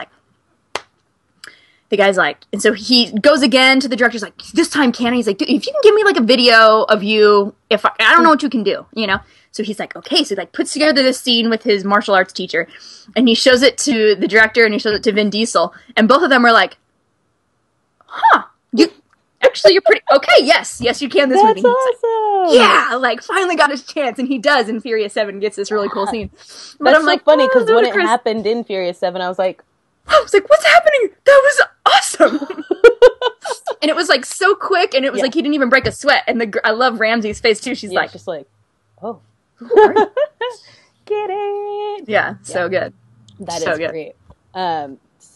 like, and so he goes again to the director's like, this time can I? He's like, dude, if you can give me like a video of you, if I don't know what you can do, So he's like, okay, so he like puts together this scene with his martial arts teacher, and he shows it to the director, and he shows it to Vin Diesel, and both of them are like, you're pretty, okay, yes, you can this movie. That's awesome! Like, yeah, like, finally got his chance, and he does in Furious 7, gets this really cool scene. But That's so funny, because when it happened in Furious 7, I was like, what's happening? That was awesome! And it was, like, so quick, and it was like he didn't even break a sweat, and I love Ramsey's face, too. She's like, just like, oh. Get it! Yeah, so good. That so is good. Great.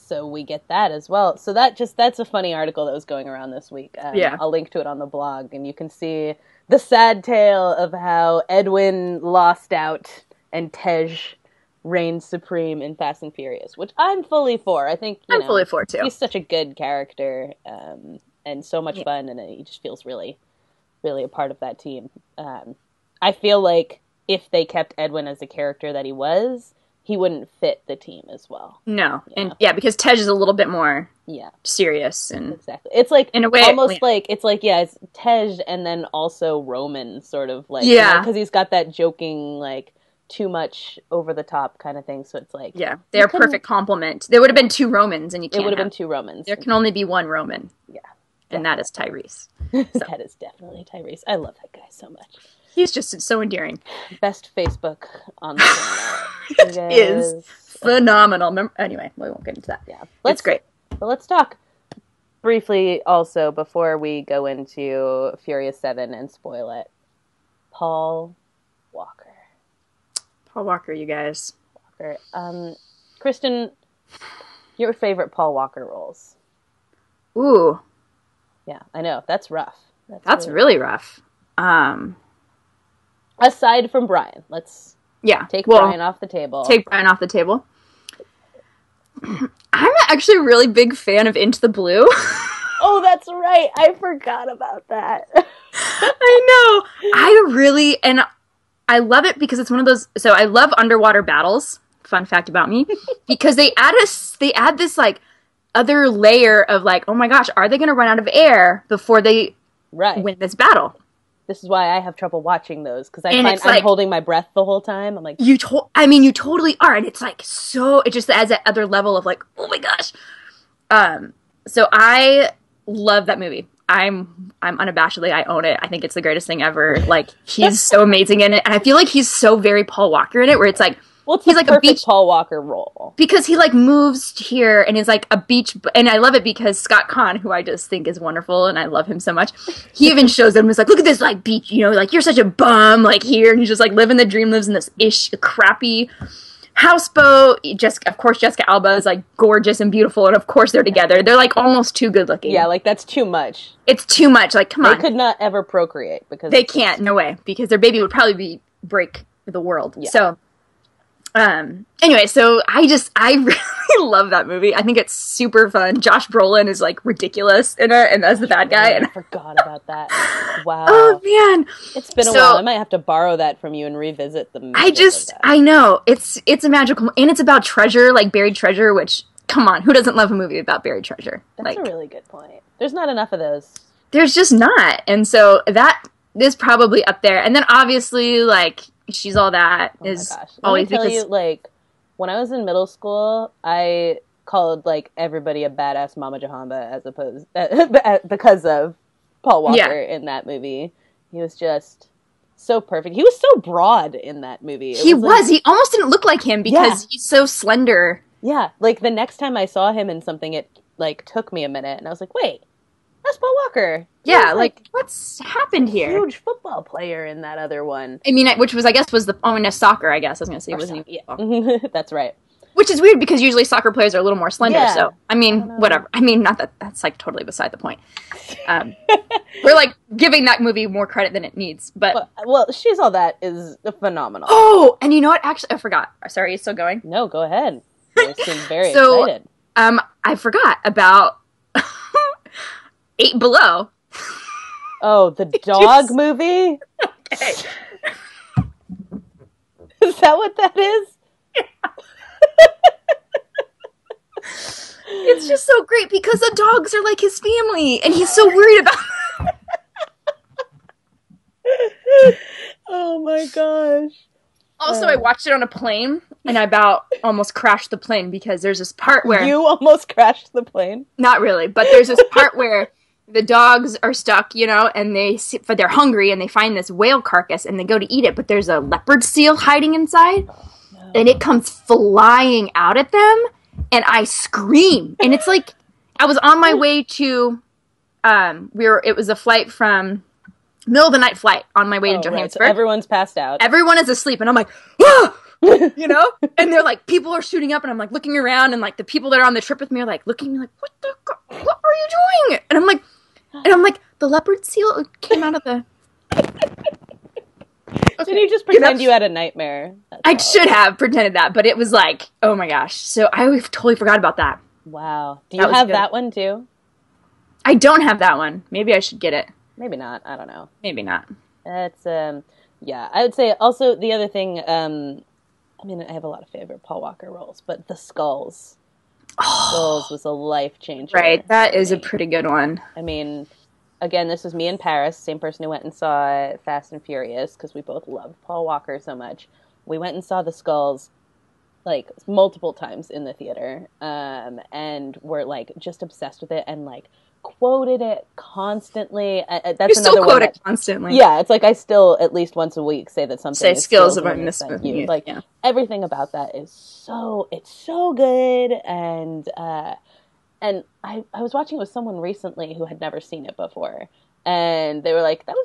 So we get that as well. So that's a funny article that was going around this week. I'll link to it on the blog, and you can see the sad tale of how Edwin lost out and Tej reigned supreme in Fast and Furious, which I'm fully for. I think I'm fully for too. He's such a good character, and so much fun, and he just feels really, really a part of that team. I feel like if they kept Edwin as the character that he was, he wouldn't fit the team as well. No. And because Tej is a little bit more serious. And exactly. It's like, in a way, almost it's Tej and then also Roman, sort of like, because he's got that joking, like, too much over the top kind of thing. So it's like, they're a perfect complement. There would have been two Romans, and you can't. It would have been two Romans. There can only be one Roman. Yeah. And that is Tyrese. So. That is definitely Tyrese. I love that guy so much. He's just so endearing. Best Facebook on the internet. It is phenomenal. Anyway, we won't get into that. Yeah, it's great. But let's talk briefly also before we go into Furious 7 and spoil it. Paul Walker. Paul Walker, you guys. Walker. Kristen, your favorite Paul Walker roles? Ooh. Yeah, I know. That's rough. That's really rough. Aside from Brian, let's take Brian off the table. Take Brian off the table. I'm actually a really big fan of Into the Blue. Oh, that's right. I forgot about that. I know. And I love it because it's one of those. So I love underwater battles. Fun fact about me, because they add this like other layer of like, oh my gosh, are they going to run out of air before they win this battle? This is why I have trouble watching those, because I find I'm holding my breath the whole time. I'm like, you totally are, and it's like so. It just adds that other level of like, oh my gosh. So I love that movie. I'm unabashedly, I own it. I think it's the greatest thing ever. Like, he's so amazing in it, and I feel like he's so very Paul Walker in it, where it's like, he's like a beach Paul Walker role, because he like moves here and is like a beach, and I love it because Scott Conn, who I just think is wonderful, and I love him so much. He even shows them, he's like, look at this like beach, like you're such a bum, like here, and he's just like living the dream, lives in this crappy houseboat. Of course, Jessica Alba is like gorgeous and beautiful, and of course they're together. They're like almost too good looking. Yeah, like that's too much. It's too much. Like, come on, they could not ever procreate because they can't. No way, because their baby would probably break the world. Yeah. So. Anyway, so I really love that movie. I think it's super fun. Josh Brolin is like ridiculous in it, and as the bad guy. And I forgot about that. Wow. Oh man, it's been a while. I might have to borrow that from you and revisit the movie. I know it's a magical, and it's about treasure, like buried treasure. Which, come on, who doesn't love a movie about buried treasure? That's a really good point. There's not enough of those. There's just not, and so that is probably up there. And then obviously, like. She's All That is always because... Let me tell you, like, when I was in middle school, I called, like, everybody a badass Mama Jahamba because of Paul Walker in that movie. He was just so perfect. He was so broad in that movie. He he almost didn't look like him because he's so slender. Yeah, like the next time I saw him in something, it like took me a minute, and I was like, wait, that's Paul Walker. Yeah, like what's happened here? Huge football player in that other one. I mean, which was, I guess, was the soccer. I guess I was going to say it wasn't even That's right. Which is weird because usually soccer players are a little more slender. Yeah. So I mean, whatever. I mean, not that that's like totally beside the point. We're like giving that movie more credit than it needs. But well, She's All That is phenomenal. Oh, and you know what? Actually, I forgot. Sorry, it's still going. No, go ahead. You seem very excited. I forgot about 8 Below. Oh, the dog movie? Okay. Is that what that is? Yeah. It's just so great because the dogs are like his family, and he's so worried about them. Oh my gosh. Also, I watched it on a plane, and I about almost crashed the plane because there's this part where... You almost crashed the plane? Not really, but there's this part where the dogs are stuck, you know, and they're hungry, and they find this whale carcass, and they go to eat it, but there's a leopard seal hiding inside, and it comes flying out at them, and I scream. And it's like, I was on my way to, it was a flight from... middle of the night flight on my way to Johannesburg. Right. So everyone's passed out. Everyone is asleep, and I'm like, ah! You know? And they're like, people are shooting up, and I'm like looking around, and like the people that are on the trip with me are like looking at me like, what are you doing? And I'm like, the leopard seal came out of the... Okay. Did you just pretend you had a nightmare? I should have pretended that, but it was like, oh my gosh. So I totally forgot about that. Wow. Do you have that one too? I don't have that one. Maybe I should get it. Maybe not. I don't know. Maybe not. It's, yeah. I would say also the other thing, I mean, I have a lot of favorite Paul Walker roles, but The Skulls. Skulls was a life changer. Right. That is a pretty good one. I mean, again, this was me in Paris, same person who went and saw Fast and Furious, because we both loved Paul Walker so much. We went and saw The Skulls, like, multiple times in the theater, and were, like, just obsessed with it, and, like, quoted it constantly. That's you still quote it constantly. Yeah, it's like I still at least once a week say that something say is skills of you. Like everything about that is so good, and I was watching it with someone recently who had never seen it before, and they were like, that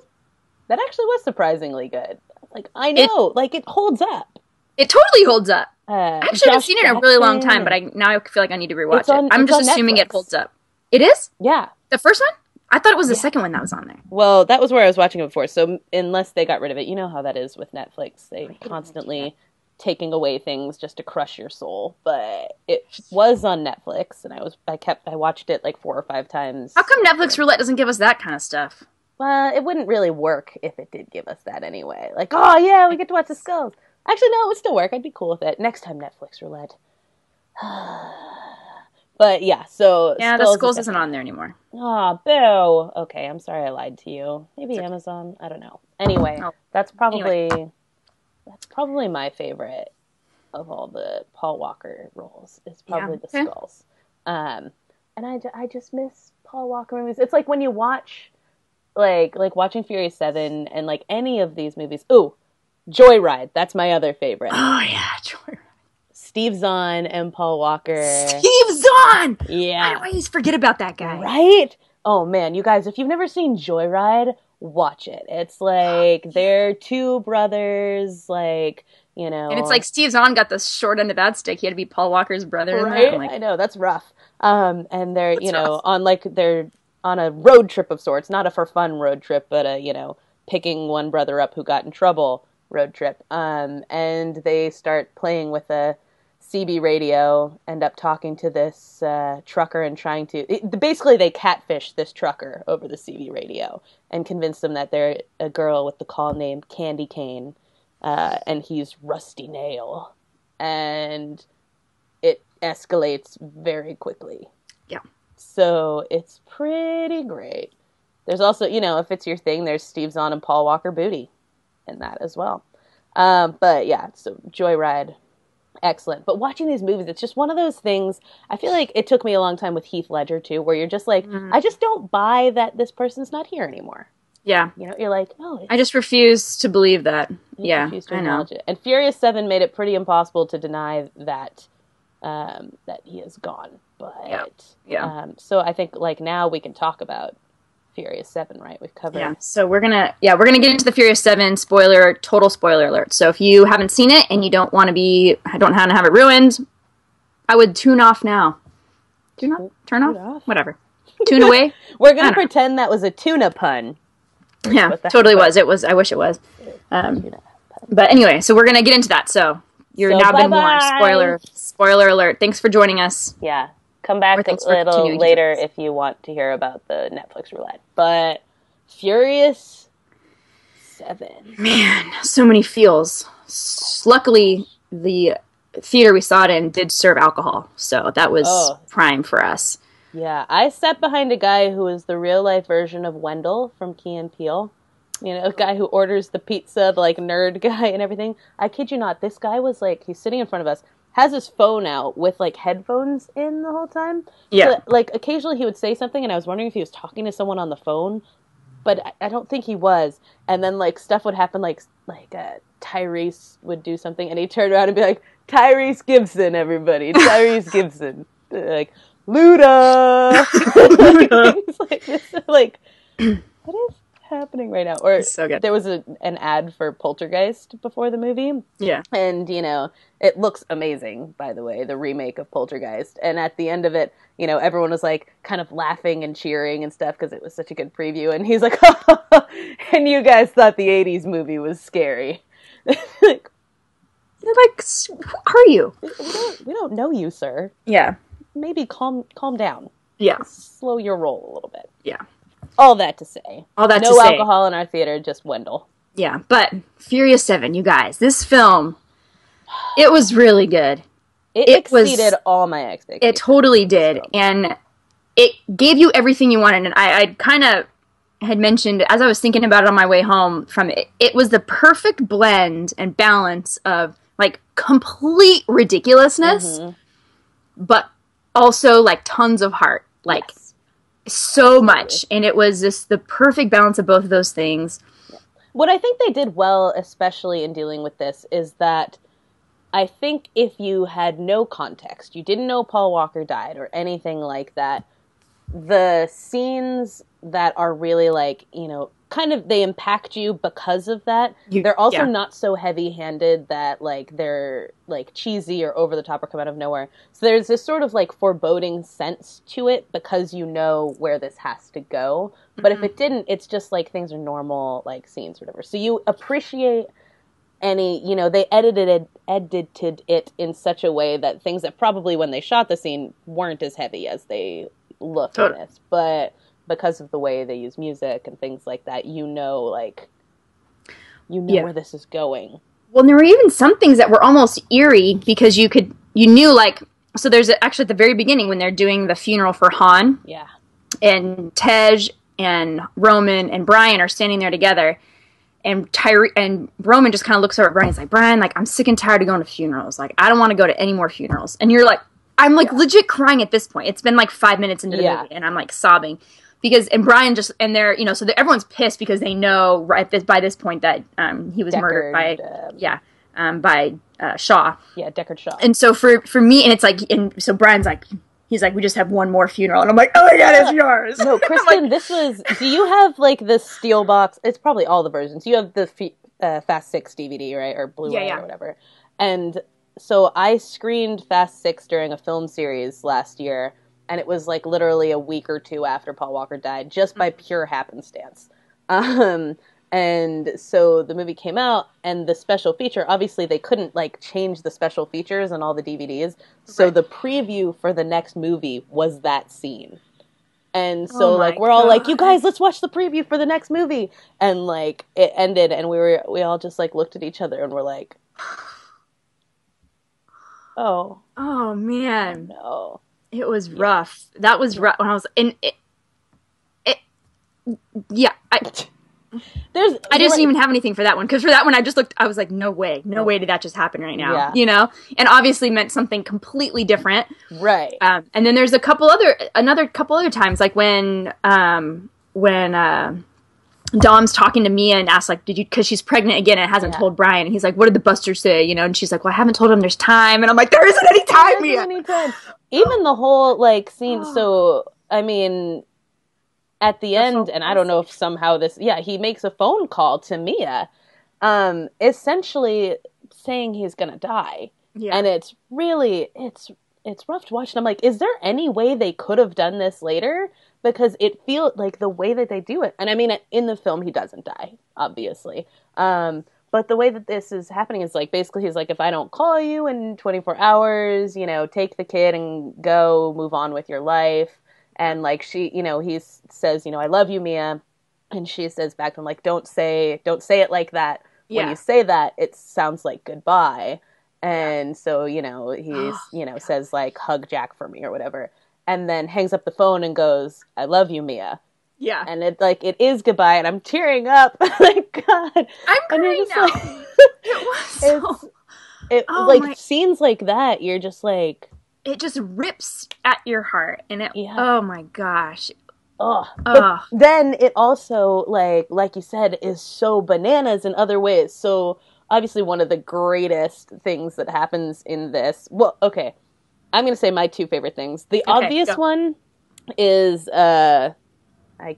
actually was surprisingly good. Like, I know, it holds up. It totally holds up. I actually haven't seen it in a really long time, but now I feel like I need to rewatch it. I'm just assuming it holds up. It is? Yeah. The first one? I thought it was the second one that was on there. Well, that was where I was watching it before, so unless they got rid of it, you know how that is with Netflix. They constantly taking away things just to crush your soul. But it was on Netflix, and I watched it like 4 or 5 times. How come Netflix Roulette doesn't give us that kind of stuff? It wouldn't really work if it did give us that anyway. Like, oh yeah, we get to watch The Skulls. Actually, no, it would still work. I'd be cool with it. Next time, Netflix Roulette. But yeah, so... Yeah, The Skulls isn't on there anymore. Aw, boo. Okay, I'm sorry I lied to you. Maybe Amazon? I don't know. Anyway, that's probably my favorite of all the Paul Walker roles. Is probably The Skulls. And I just miss Paul Walker movies. It's like when you watch, like watching Furious 7 and like any of these movies. Ooh, Joyride. That's my other favorite. Oh yeah, Joyride. Steve Zahn and Paul Walker. Steve Zahn! Yeah. I always forget about that guy. Right? Oh, man. You guys, if you've never seen Joyride, watch it. It's like they're 2 brothers, like, you know. And it's like Steve Zahn got the short end of that stick. He had to be Paul Walker's brother. Right? I know. That's rough. And they're, they're on a road trip of sorts. Not a for fun road trip, but picking one brother up who got in trouble road trip. And they start playing with a CB radio, end up talking to this trucker and trying to... basically, they catfish this trucker over the CB radio and convince them that they're a girl with the call name Candy Cane, and he's Rusty Nail. And it escalates very quickly. Yeah. So it's pretty great. There's also, if it's your thing, there's Steve Zahn and Paul Walker booty in that as well. But yeah, so Joyride... excellent. But watching these movies, it's just one of those things. I feel like it took me a long time with Heath Ledger too, where you're just like, I just don't buy that this person's not here anymore. Yeah. You know, you're like, no. I just refuse to believe that. Yeah, refuse to acknowledge it. And Furious 7 made it pretty impossible to deny that that he is gone. But so I think like now we can talk about Furious 7, right? We've covered. Yeah. So we're gonna get into the Furious 7 total spoiler alert. So if you haven't seen it and you don't want to have it ruined, I would tune off now. Turn off? Whatever. Tune away. We're gonna pretend that was a tuna pun. Yeah, totally was. It was. I wish it was. But anyway, so we're gonna get into that. So you're now been warned. Spoiler alert. Thanks for joining us. Yeah. Come back a little later if you want to hear about the Netflix roulette. But Furious 7. Man, so many feels. Luckily, the theater we saw it in did serve alcohol, so that was prime for us. Yeah, I sat behind a guy who was the real-life version of Wendell from Key and Peele. You know, a guy who orders the pizza, the, like, nerd guy and everything. I kid you not, this guy was, like, he's sitting in front of us, has his phone out with, like, headphones in the whole time. Yeah. So, like, occasionally he would say something, and I was wondering if he was talking to someone on the phone, but I don't think he was. And then, like, stuff would happen, like Tyrese would do something, and he'd turn around and be like, Tyrese Gibson, everybody. Tyrese Gibson. Like, Luda! like, what is happening right now? Or so good. There was an ad for Poltergeist before the movie. Yeah. And, you know, it looks amazing, by the way, the remake of Poltergeist. And at the end of it, you know, everyone was, like, kind of laughing and cheering and stuff because it was such a good preview. And he's like, and you guys thought the 80s movie was scary. Like, who are you? We don't know you, sir. Yeah. Maybe calm down. Yeah. Slow your roll a little bit. Yeah. All that to say. No alcohol in our theater, just Wendell. Yeah, but Furious 7, you guys, this film, it was really good. It exceeded all my expectations. It totally did, and it gave you everything you wanted, and I kind of had mentioned, as I was thinking about it on my way home from it, it was the perfect blend and balance of, like, complete ridiculousness, but also, like, tons of heart. Like, so much. And it was just the perfect balance of both of those things. What I think they did well, especially in dealing with this, is that I think if you had no context, you didn't know Paul Walker died or anything like that, the scenes that are really, like, you know, kind of, they impact you because of that. They're also not so heavy-handed that, like, they're, like, cheesy or over the top or come out of nowhere. So there's this sort of, like, foreboding sense to it because you know where this has to go. But if it didn't, it's just, like, things are normal, like, scenes or whatever. So you appreciate any, you know, they edited it in such a way that things that probably when they shot the scene weren't as heavy as they look in this. But because of the way they use music and things like that, you know where this is going. Well, and there were even some things that were almost eerie because you knew, like, so there's actually at the very beginning when they're doing the funeral for Han. Yeah. And Tej and Roman and Brian are standing there together. And Roman just kind of looks over at Brian. He's like, Brian, like, I'm sick and tired of going to funerals. Like, I don't want to go to any more funerals. And you're like, I'm, like, legit crying at this point. It's been, like, 5 minutes into the movie, and I'm, like, sobbing. And Brian just, and they're, you know, so everyone's pissed because they know by this point that he was murdered by Shaw. Yeah, Deckard Shaw. And so for me, and it's like, and so Brian's like, he's like, we just have one more funeral. And I'm like, oh my God, it's yours. No, Kristen, do you have, like, the steel box? It's probably all the versions. You have the Fast 6 DVD, right? Or Blu-ray or whatever. And so I screened Fast 6 during a film series last year. And it was, like, literally a week or two after Paul Walker died, just by pure happenstance. And so the movie came out, and the special feature, obviously they couldn't, like, change the special features on all the DVDs. So the preview for the next movie was that scene. And so, like, we're all like, you guys, let's watch the preview for the next movie. And, like, it ended, and we all just, like, looked at each other, and we're like, oh. Oh, man. No. It was rough. That was rough. When I was in it. I didn't even have anything for that one because for that one I just looked. I was like, no way did that just happen right now. You know, and obviously meant something completely different. Right. And then there's another couple other times like when Dom's talking to Mia and asks, like, because she's pregnant again and hasn't told Brian. And he's like, what did the buster say? You know, and she's like, well, I haven't told him there's time. And I'm like, there isn't any time, Mia. Any time. Even the whole, like, scene, so, I mean, at the end, and I don't know if somehow he makes a phone call to Mia, essentially saying he's gonna die. Yeah. And it's really, it's rough to watch. And I'm like, is there any way they could have done this later? Because it feels like the way that they do it. And I mean, in the film, he doesn't die, obviously. But the way that this is happening is like, basically he's like, if I don't call you in 24 hours, you know, take the kid and go move on with your life. And like she, you know, he says, you know, I love you, Mia. And she says back to him, like, don't say it like that. When you say that, it sounds like goodbye. And so, you know, he's, you know, says like, hug Jack for me or whatever. And then hangs up the phone and goes, I love you, Mia. Yeah. And it is goodbye, and I'm tearing up. Like, God. I'm crying now. Like, it was so... scenes like that, you're just like... It just rips at your heart. And oh my gosh. But then it also, like you said, is so bananas in other ways. So, obviously one of the greatest things that happens in this... Well, okay. I'm going to say my two favorite things. The obvious one is, I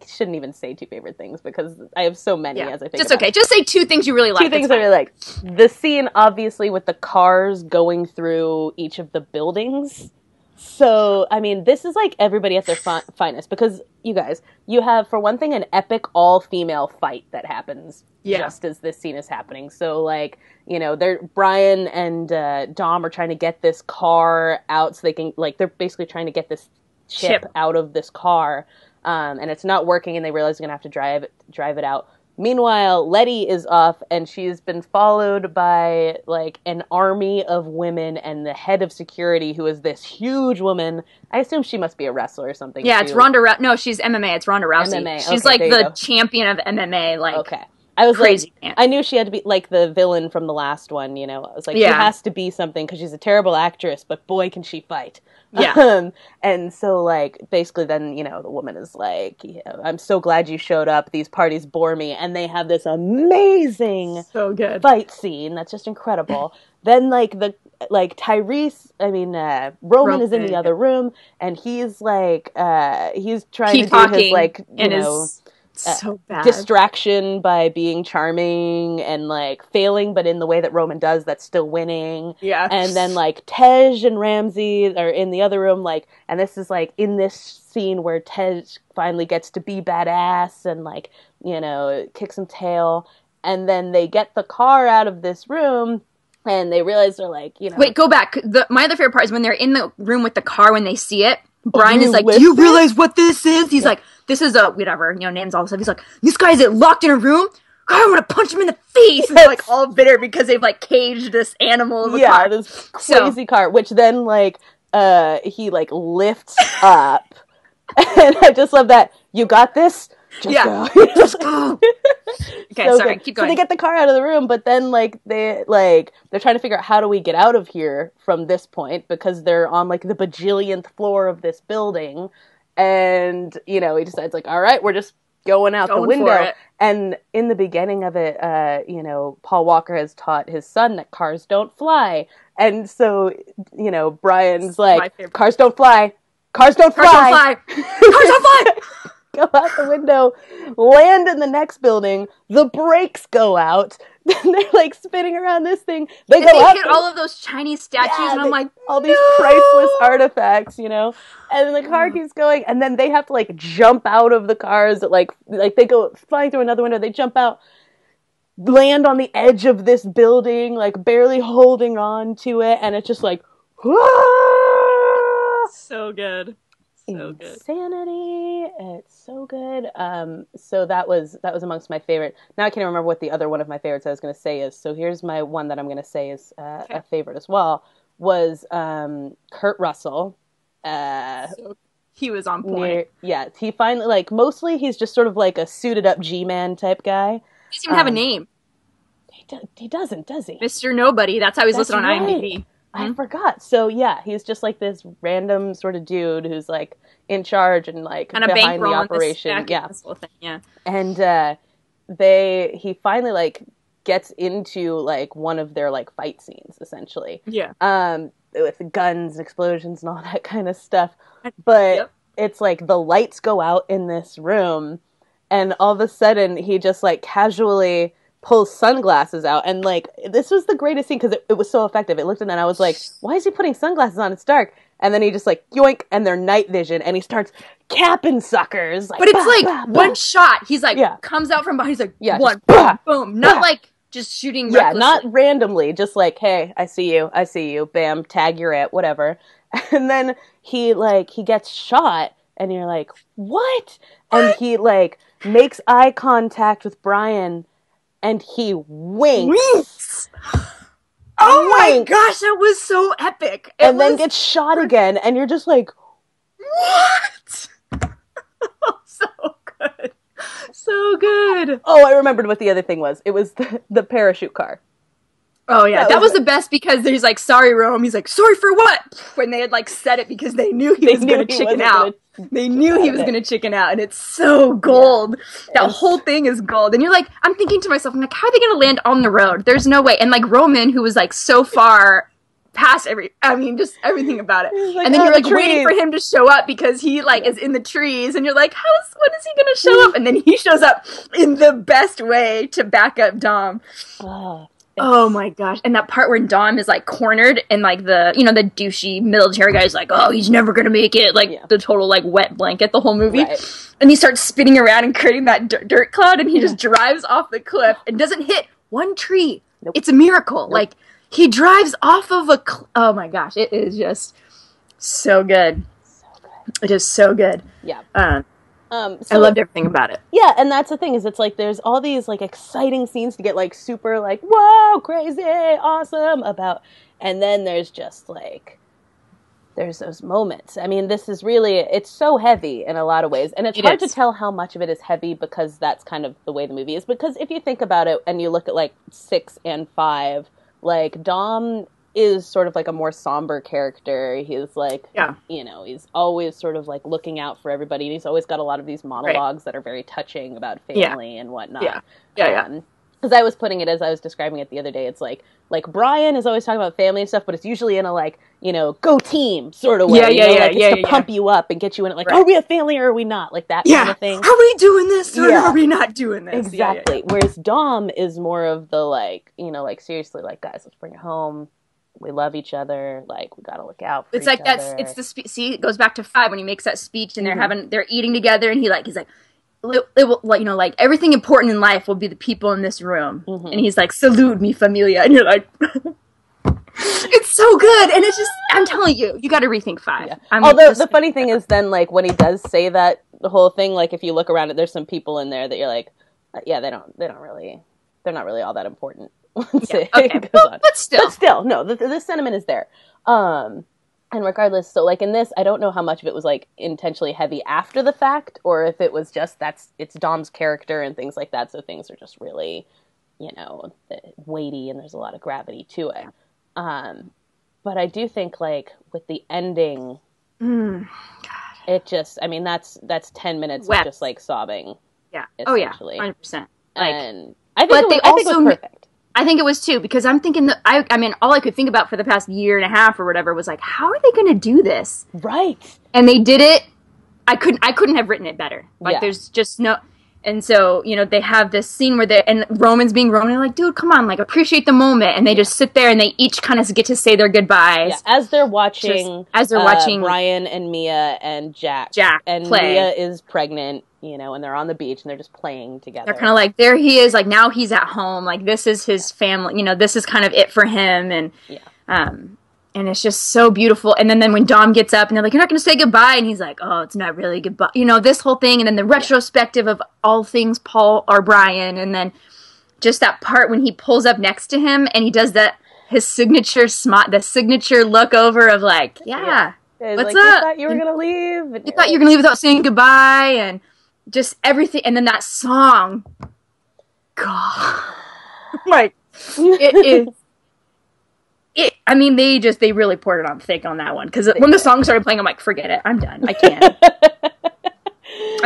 shouldn't even say two favorite things because I have so many as I think Just okay. Just say two things you really like. Two things I really like. The scene, obviously, with the cars going through each of the buildings. So, I mean, this is like everybody at their finest because, you guys, you have, for one thing, an epic all-female fight that happens just as this scene is happening. So, like, you know, Brian and Dom are trying to get this car out so they can, like, they're basically trying to get this chip out of this car, and it's not working, and they realize they're going to have to drive it out. Meanwhile, Letty is off, and she's been followed by, like, an army of women and the head of security, who is this huge woman. I assume she must be a wrestler or something. Yeah, it's Ronda Rousey. No, she's MMA. It's Ronda Rousey. MMA. She's, like, the champion of MMA, like... Okay. I was crazy. Like, I knew she had to be like the villain from the last one, you know. I was like, she has to be something because she's a terrible actress, but boy, can she fight. Yeah. And so, like, basically then, you know, the woman is like, I'm so glad you showed up. These parties bore me. And they have this amazing fight scene that's just incredible. Then, Tyrese, Roman is in the other room, and he's, like, he's trying to do his, like, you know... So bad. Distraction by being charming and, like, failing, but in the way that Roman does, that's still winning. Yeah. And then, like, Tej and Ramsey are in the other room, like, and this is, like, in this scene where Tej finally gets to be badass and, like, you know, kick some tail. And then they get the car out of this room, and they realize they're, like, you know... Wait, go back. My other favorite part is when they're in the room with the car when they see it. Brian is like, do you realize what this is? He's like, this is a, whatever, you know, names all this stuff. He's like, this guy is locked in a room? God, I want to punch him in the face. And they're, like, all bitter because they've, like, caged this animal in the car. Yeah, this crazy car, which then, like, he, like, lifts up. And I just love that. You got this? Just go. Just go. Okay, so sorry, keep going. So they get the car out of the room, but then, like, they're trying to figure out how do we get out of here from this point, because they're on, like, the bajillionth floor of this building, and, you know, he decides, like, all right, we're just going out the window. And in the beginning of it, you know, Paul Walker has taught his son that cars don't fly, and so, you know, Brian's like, cars don't fly. Cars don't fly. Cars don't fly. Cars don't fly. Go out the window, land in the next building, the brakes go out, then they're, like, spinning around this thing, they hit all of those Chinese statues, and I'm like, all these priceless artifacts, you know, and then the car keeps going, and then they have to, like, jump out of the cars, like they go flying through another window, they jump out, land on the edge of this building, like, barely holding on to it, and it's just like, Whoa! So good. So good. Insanity. It's so good. So that was amongst my favorite. Now I can't remember what the other one of my favorites I was going to say is. So here's my one that I'm going to say is a favorite as well. Was Kurt Russell. So he was on point. He finally, like, mostly he's just sort of like a suited up G-man type guy. He doesn't even have a name. He doesn't, does he? Mr. Nobody. That's how he's listed on IMDb. I forgot. So, yeah, he's just, like, this random sort of dude who's, like, in charge and, like, behind the operation. This whole thing, yeah. And he finally like gets into like one of their like fight scenes essentially. Yeah. With guns and explosions and all that kind of stuff. But it's like the lights go out in this room and all of a sudden he just like casually pulls sunglasses out, and like this was the greatest scene because it was so effective. It looked at that and I was like, why is he putting sunglasses on? It's dark. And then he just like yoink, and they're night vision, and he starts capping suckers. Like, but it's like one shot. He's like comes out from behind. He's like one boom, boom, not like just shooting. Recklessly. Not randomly, just like, hey, I see you, bam, tag you're it, whatever. And then he gets shot, and you're like, what? And he like makes eye contact with Brian, and he winks. Oh my gosh, that was so epic. And then gets shot again, and you're just like, what? So good. So good. Oh, I remembered what the other thing was. It was the parachute car. Oh yeah, that was the best because he's like, sorry, Rome. He's like, sorry for what? When they had like said it because they knew he was going to chicken out. They knew he was going to chicken out, and it's so gold. Yeah. That whole thing is gold. And you're like, I'm thinking to myself, I'm like, how are they going to land on the road? There's no way. And like Roman, who was like so far past just everything about it. Like, and then you're like waiting for him to show up because he like is in the trees, and you're like, when is he going to show up? And then he shows up in the best way to back up Dom. Oh my gosh. And that part where Dom is like cornered and like the douchey military guy's like, oh, he's never gonna make it. Like the total like wet blanket the whole movie. Right. And he starts spinning around and creating that dirt cloud, and he just drives off the cliff and doesn't hit one tree. Nope. It's a miracle. Nope. Like he drives off of oh my gosh. It is just so good. So good. It is so good. Yeah. I loved everything about it. Yeah, and that's the thing, is it's like there's all these like exciting scenes to get like super like, whoa, crazy, awesome about, and then there's just like, there's those moments. I mean, this is really, it's so heavy in a lot of ways, and it's hard to tell how much of it is heavy because that's kind of the way the movie is, because if you think about it and you look at like 6 and 5, like Dom is sort of like a more somber character. He's like, he's always sort of like looking out for everybody. And he's always got a lot of these monologues that are very touching about family and whatnot. Because I was putting it as I was describing it the other day. It's like Brian is always talking about family and stuff, but it's usually in a like, go team sort of way. To pump you up and get you in it. Like, are we a family or are we not? Like that kind of thing. Are we doing this or are we not doing this? Exactly. Whereas Dom is more of the like, like seriously, like guys, let's bring it home. We love each other. Like we gotta look out for each other. It's the see. It goes back to 5 when he makes that speech and they're eating together and he's like, it will, like everything important in life will be the people in this room. And he's like, salute me, familia, and you're like, it's so good. And it's just, I'm telling you, you got to rethink 5. Yeah. Although the funny thing is, then like when he does say that the whole thing, like if you look around it, there's some people in there that you're like, they're not really all that important. But still, no, the sentiment is there. And regardless, so like in this, I don't know how much of it was like intentionally heavy after the fact, or if it was just it's Dom's character and things like that. So things are just really, weighty, and there's a lot of gravity to it. But I do think like with the ending, it just, I mean, that's 10 minutes of just like sobbing. Yeah. Oh yeah. 100%. And I think it was perfect. I think it was too, because I'm thinking that I mean, all I could think about for the past year and a half or whatever was like, how are they going to do this? Right. And they did it. I couldn't have written it better. Like there's just no, and so, they have this scene where and Roman's being Roman, and like, dude, come on, like appreciate the moment. And they just sit there and they each kind of get to say their goodbyes. Yeah, as they're watching Brian and Mia and Jack and play. Mia is pregnant. And they're on the beach and they're just playing together. They're kind of like, there he is, like now he's at home, like this is his family, this is kind of it for him, and and it's just so beautiful. And then when Dom gets up and they're like, you're not going to say goodbye, and he's like, oh, it's not really goodbye, this whole thing, and then the retrospective of all things Paul or Brian, and then just that part when he pulls up next to him and he does his signature the signature look over of like, what's like, up? You thought you were going to leave? You thought you were going to leave without saying goodbye, and just everything, and then that song, God, like it is. I mean, they really poured it on thick on that one, because when the song started playing, I'm like, forget it, I'm done. I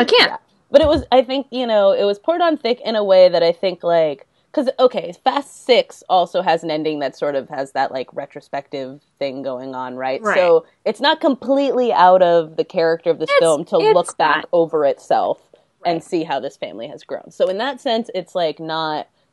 can't. But it was, I think, it was poured on thick in a way that I think, like, because, okay, Fast 6 also has an ending that sort of has that, like, retrospective thing going on, right? So it's not completely out of the character of this film to look back over itself and see how this family has grown. So in that sense, it's, like,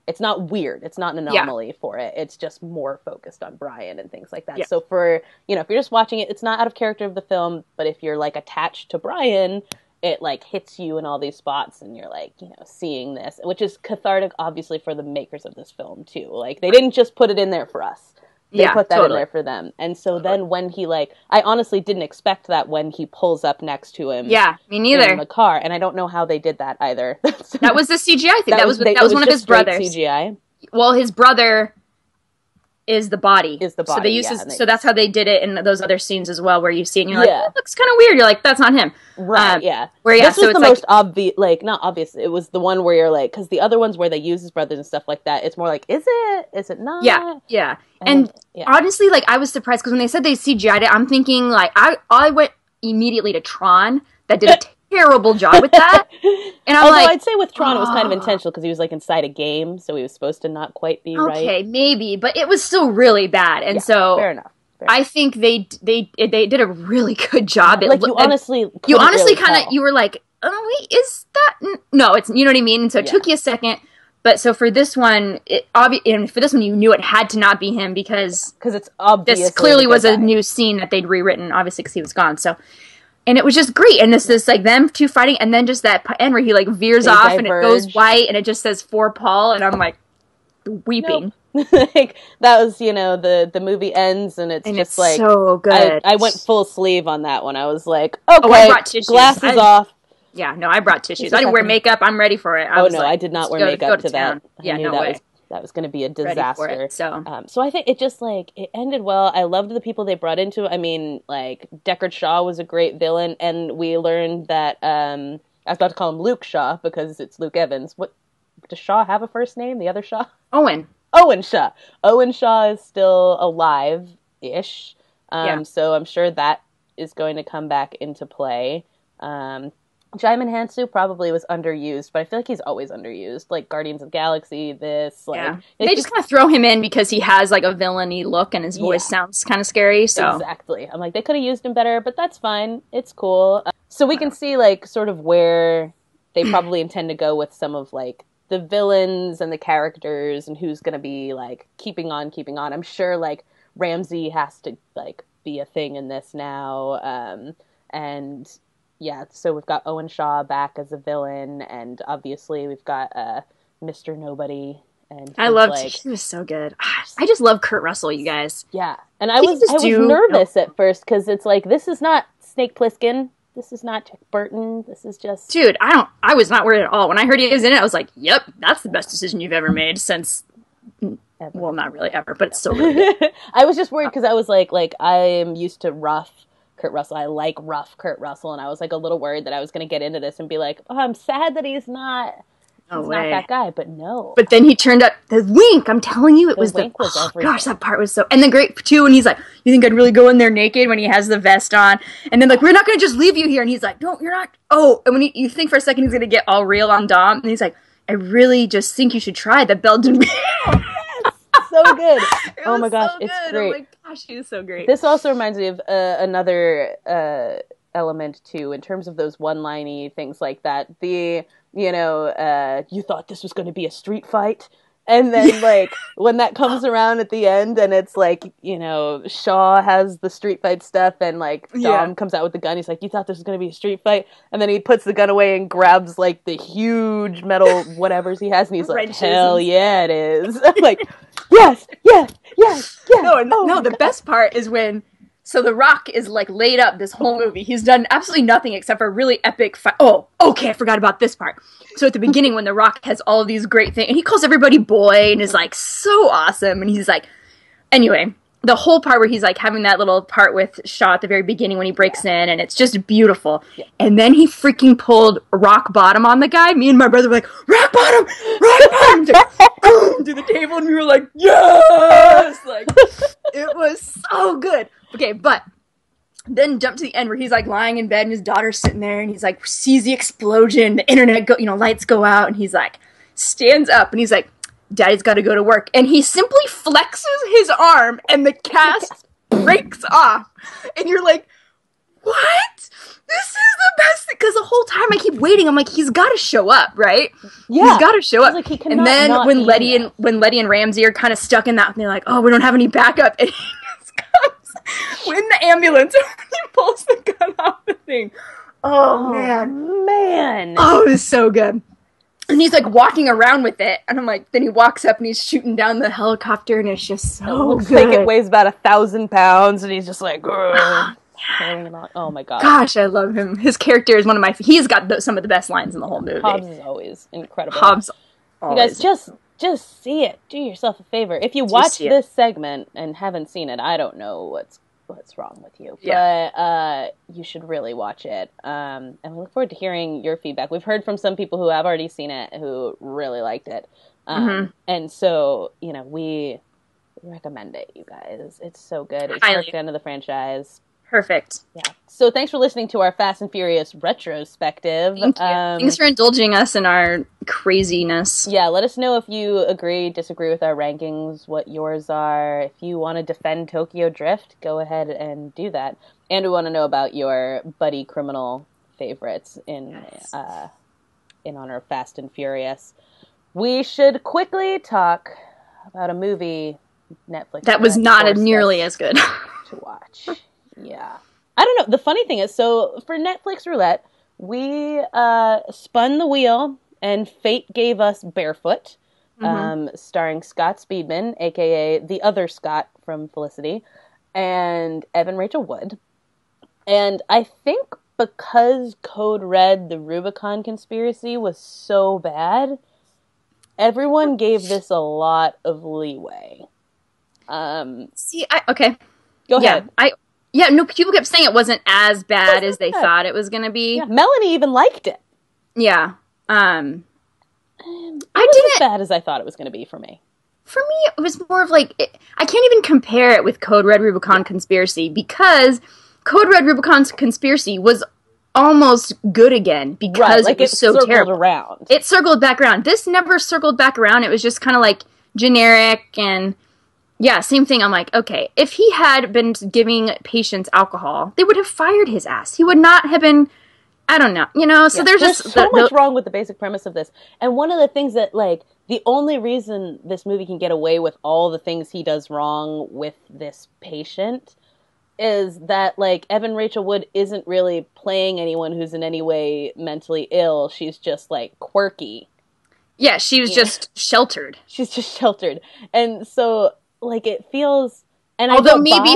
it's not weird. It's not an anomaly for it. It's just more focused on Brian and things like that. Yeah. So for, if you're just watching it, it's not out of character of the film, but if you're, like, attached to Brian, it, like, hits you in all these spots, and you're, like, seeing this, which is cathartic, obviously, for the makers of this film, too. Like, they didn't just put it in there for us. They put that in there for them. And so then when he, like, I honestly didn't expect that when he pulls up next to him. Yeah, me neither. In the car, and I don't know how they did that either. That was the CGI thing. That was one of his brothers. CGI. Well, his brother is the body. So they used so that's how they did it in those other scenes as well, where you see it and you're like, oh, it looks kind of weird. You're like, that's not him. Right, This was the most obvious, like, not obvious, it was the one where you're like, because the other ones where they use his brothers and stuff like that, it's more like, is it not? Yeah. And honestly, like, I was surprised, because when they said they CGI'd it, I'm thinking, like, I went immediately to Tron, that did a terrible job with that. And Although I'd say with Tron it was kind of intentional, because he was, like, inside a game, so he was supposed to not quite be right. Okay, maybe, but it was still really bad, and so fair enough. I think they did a really good job. Like, you honestly kind of, you were like, oh wait, is that no? It's, you know what I mean. And so it took you a second, but so for this one, and for this one, you knew it had to not be him, because it's obvious. This clearly was a new scene that they'd rewritten, obviously, because he was gone. So. And it was just great. And this like them two fighting, and then just that end where he like veers off and it goes white and it just says "for Paul," and I'm like weeping. Nope. Like, that was, the movie ends and it's like so good. I went full sleeve on that one. I was like, okay, I brought tissues. Glasses off. Yeah, no, I brought tissues. I didn't wear makeup. I'm ready for it. I did not wear makeup to that. Yeah, no way. That was going to be a disaster. So I think it just, like, it ended well. I loved the people they brought into it. I mean, like, Deckard Shaw was a great villain, and we learned that, I was about to call him Luke Shaw, because it's Luke Evans. What, does Shaw have a first name, the other Shaw? Owen Shaw. Owen Shaw is still alive-ish. So I'm sure that is going to come back into play. Jaimin Hansu probably was underused, but I feel like he's always underused. Like, Guardians of the Galaxy, this, like... Yeah. They just kind of throw him in because he has, like, a villainy look and his voice sounds kind of scary, so... Exactly. I'm like, they could have used him better, but that's fine. It's cool. So we can see, like, sort of where they probably intend to go with some of, like, the villains and the characters and who's going to be, like, keeping on. I'm sure, like, Ramsey has to, like, be a thing in this now, and... Yeah, so we've got Owen Shaw back as a villain, and obviously we've got Mr. Nobody. And I loved he was so good. I just love Kurt Russell, you guys. Yeah, and I was nervous at first, because it's like, this is not Snake Plissken, this is not Jack Burton, this is just... Dude, I was not worried at all. When I heard he was in it, I was like, yep, that's the best decision you've ever made since... Ever. Well, not really ever, but it's still really good. I was just worried, because I was like, I'm used to rough Kurt Russell. I like rough Kurt Russell, and I was like a little worried that I was going to get into this and be like, oh, I'm sad that he's not that guy, but no. But then he turned up the wink. I'm telling you, it was wink was everything. Gosh, that part was so... And then great, too, when he's like, you think I'd really go in there naked, when he has the vest on? And then, like, we're not going to just leave you here. And he's like, no, you're not. Oh, and when you think for a second he's going to get all real on Dom, and he's like, I really just think you should try the Belgian... So good. Oh my gosh, it's great. Oh my gosh, he was so great. This also reminds me of another element too, in terms of those one-liney things like that. The you thought this was going to be a street fight, and then like when that comes around at the end, and it's like, Shaw has the street fight stuff, and like Dom comes out with the gun. He's like, you thought this was going to be a street fight, and then he puts the gun away and grabs like the huge metal whatevers he has, and he's like, hell yeah, it is. I'm like, yes. No, the best part is when... So The Rock is, like, laid up this whole movie. He's done absolutely nothing except for a really epic fight. Oh, okay, I forgot about this part. So at the beginning, when The Rock has all of these great things, and he calls everybody boy, and is, like, so awesome, and he's like... Anyway, the whole part where he's, like, having that little part with Shaw at the very beginning when he breaks in, and it's just beautiful. Yeah. And then he freaking pulled rock bottom on the guy. Me and my brother were like, rock bottom! Like, boom, to the table, and we were like, yes! Like, it was so good. Okay, but Then jump to the end where he's like lying in bed and his daughter's sitting there and he's like sees the explosion, the internet lights go out, and he's like stands up and he's like, Daddy's got to go to work, and he simply flexes his arm and the cast breaks off, and you're like, what? This is the best thing, because the whole time I keep waiting. I'm like, he's got to show up, right? Yeah, he's got to show up. Like, and then when Letty and Ramsey are kind of stuck in that, and they're like, oh, we don't have any backup, and he just comes in the ambulance and he pulls the gun off the thing. Oh man! Oh, it was so good. And he's like walking around with it, and I'm like, then he walks up and he's shooting down the helicopter, and it's just so it looks good. like it weighs about 1,000 pounds, and he's just like, oh my god! Gosh, I love him. His character is one of my. He's got some of the best lines in the whole movie. Hobbs is always incredible. You guys just see it. Do yourself a favor. If you watch this segment and haven't seen it, I don't know what's wrong with you. Yeah. But you should really watch it. And we look forward to hearing your feedback. We've heard from some people who have already seen it who really liked it. And so, we recommend it, you guys. It's so good. It's perfect end of the franchise. Perfect. Yeah. So thanks for listening to our Fast and Furious retrospective. Thank you. Thanks for indulging us in our craziness. Yeah, let us know if you agree, disagree with our rankings, what yours are. If you want to defend Tokyo Drift, go ahead and do that. And we want to know about your buddy criminal favorites in honor of Fast and Furious. We should quickly talk about a movie Netflix that was not nearly as good to watch. Yeah. I don't know. The funny thing is, so for Netflix Roulette, we spun the wheel and fate gave us Barefoot, starring Scott Speedman, a.k.a. the other Scott from Felicity, and Evan Rachel Wood. And I think because Code Red, the Rubicon conspiracy, was so bad, everyone gave this a lot of leeway. Okay. Go ahead. Yeah, no, people kept saying it wasn't as bad as they thought it was going to be. Yeah, Melanie even liked it. Yeah. It wasn't as bad as I thought it was going to be for me. For me, it was more of like, I can't even compare it with Code Red Rubicon Conspiracy, because Code Red Rubicon Conspiracy was almost good again because it was so terrible. Around. It circled back around. This never circled back around. It was just kind of like generic and... Yeah, same thing. I'm like, okay, if he had been giving patients alcohol, they would have fired his ass. He would not have been, I don't know, so there's just... so much wrong with the basic premise of this. And one of the things that, the only reason this movie can get away with all the things he does wrong with this patient is that, Evan Rachel Wood isn't really playing anyone who's in any way mentally ill. She's just, quirky. Yeah, she was just sheltered. She's just sheltered. And so... it feels, and although maybe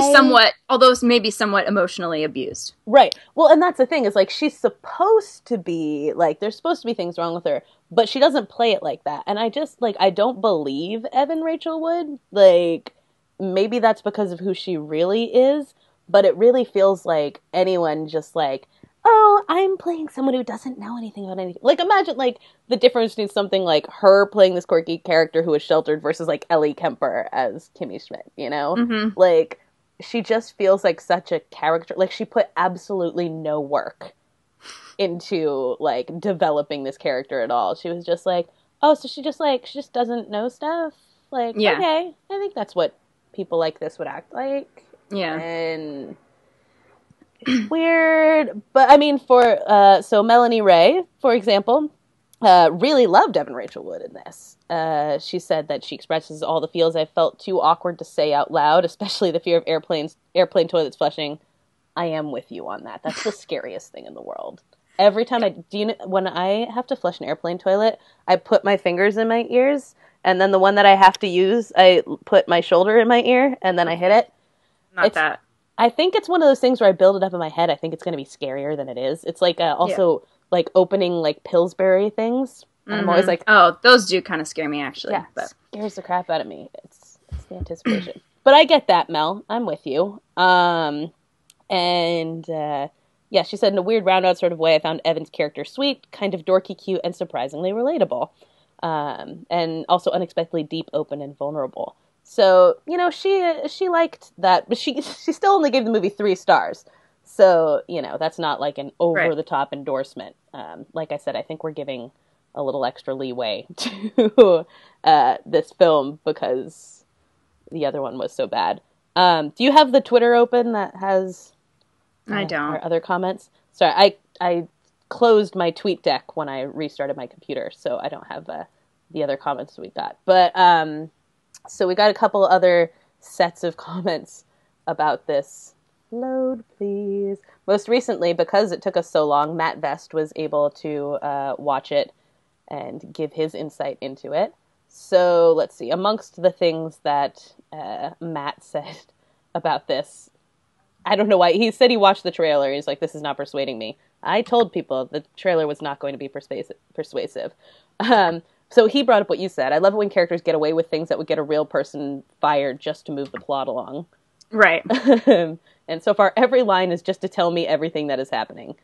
somewhat emotionally abused. Right. Well, and that's the thing is she's supposed to be there's supposed to be things wrong with her, but she doesn't play it like that. And I just I don't believe Evan Rachel Wood. Maybe that's because of who she really is, but it really feels like anyone just oh, I'm playing someone who doesn't know anything about anything. Imagine, the difference between something like her playing this quirky character who is sheltered versus, Ellie Kemper as Kimmy Schmidt, you know? Mm-hmm. She just feels like such a character. She put absolutely no work into, developing this character at all. She was just oh, so she just doesn't know stuff? Yeah. Okay, I think that's what people like this would act like. Yeah. And... it's weird, but I mean, so Melanie Ray, for example, really loved Evan Rachel Wood in this. She said that she expresses all the feels I felt too awkward to say out loud, especially the fear of airplane toilets flushing. I am with you on that. That's the scariest thing in the world. Every time when I have to flush an airplane toilet, I put my fingers in my ears, and then the one that I have to use, I put my shoulder in my ear, and then I hit it. That. I think it's one of those things where I build it up in my head. I think it's going to be scarier than it is. It's opening Pillsbury things. Mm-hmm. I'm always oh, those do kind of scare me actually. Yeah, but scares the crap out of me. It's the anticipation. But I get that, Mel. I'm with you. She said in a weird roundabout sort of way, I found Evan's character sweet, kind of dorky, cute, and surprisingly relatable. And also unexpectedly deep, open, and vulnerable. So, she liked that, but she still only gave the movie 3 stars. So, that's not like an over-the-top endorsement. Like I said, I think we're giving a little extra leeway to this film because the other one was so bad. Do you have the Twitter open that has I don't. our other comments? Sorry, I closed my tweet deck when I restarted my computer, so I don't have the other comments we got. But so we got a couple other sets of comments about this. Load, please. Most recently, because it took us so long, Matt Vest was able to watch it and give his insight into it. So let's see. Amongst the things that Matt said about this, I don't know why. He said he watched the trailer. He's like, this is not persuading me. I told people the trailer was not going to be persuasive. So he brought up what you said. I love it when characters get away with things that would get a real person fired just to move the plot along. Right. And so far, every line is just to tell me everything that is happening.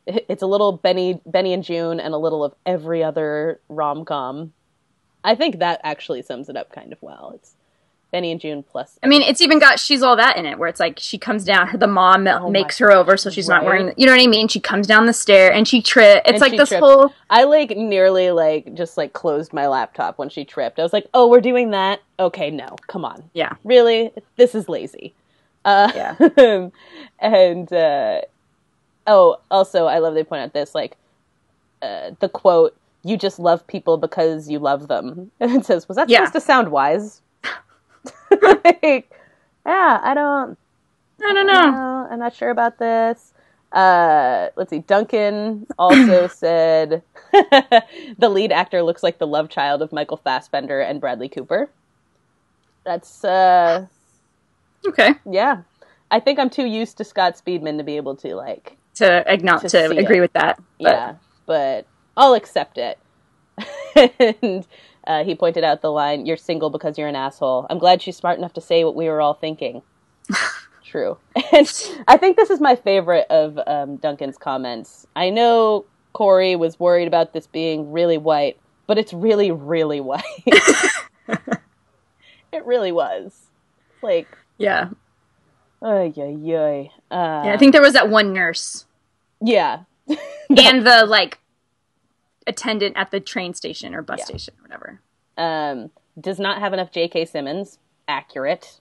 It's a little Benny and June and a little of every other rom-com. I think that actually sums it up kind of well. It's Benny and June plus... I mean, it's even got She's All That in it, where it's like she comes down, the mom makes her over so she's not wearing... You know what I mean? She comes down the stair and she trips. It's like this whole... I nearly just closed my laptop when she tripped. I was like, oh, we're doing that? Okay, no, come on. Yeah. Really? This is lazy. Yeah. And, also, I love they point out this, the quote, you just love people because you love them. And it says, was that supposed to sound wise? I don't know. I'm not sure about this. Let's see. Duncan also said the lead actor looks like the love child of Michael Fassbender and Bradley Cooper. That's okay. Yeah, I think I'm too used to Scott Speedman to be able to to agree with that. But. Yeah, but I'll accept it. And he pointed out the line, "You're single because you're an asshole." I'm glad she's smart enough to say what we were all thinking. True. And I think this is my favorite of Duncan's comments. I know Corey was worried about this being really white, but it's really, really white. It really was. Yeah. Yeah, I think there was that one nurse. Yeah. And the, attendant at the train station or bus station or whatever. Does not have enough J.K. Simmons. Accurate.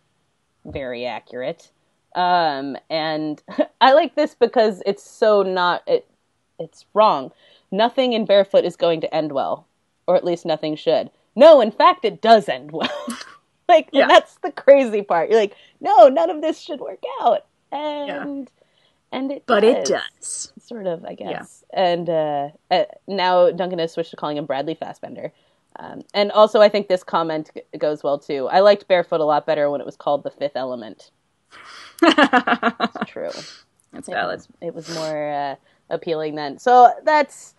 Very accurate. And I like this because it's so it's wrong. Nothing in Barefoot is going to end well. Or at least nothing should. No, in fact, it does end well. And that's the crazy part. You're like, no, none of this should work out. And it But does. it does. Sort of, I guess. Yeah. And now Duncan has switched to calling him Bradley Fassbender. And also, I think this comment goes well, too. I liked Barefoot a lot better when it was called The Fifth Element. It's true. That's valid. It was more appealing then. So that's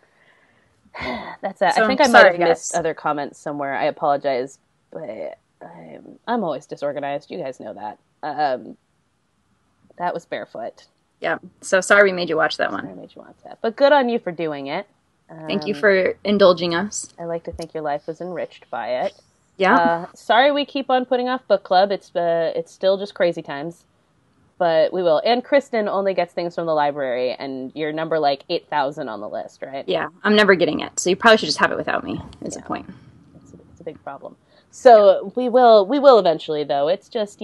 that. So, I think I might have missed other comments somewhere. I apologize, but I'm always disorganized. You guys know that. That was Barefoot. Yeah. So sorry we made you watch that one. Sorry I made you watch that. But good on you for doing it. Thank you for indulging us. I like to think your life was enriched by it. Yeah. Sorry we keep on putting off book club. It's still just crazy times. But we will. And Kristen only gets things from the library, and you're number 8,000 on the list, right? Yeah. I'm never getting it. So you probably should just have it without me. It's a point. It's a big problem. So we will eventually, though. It's just,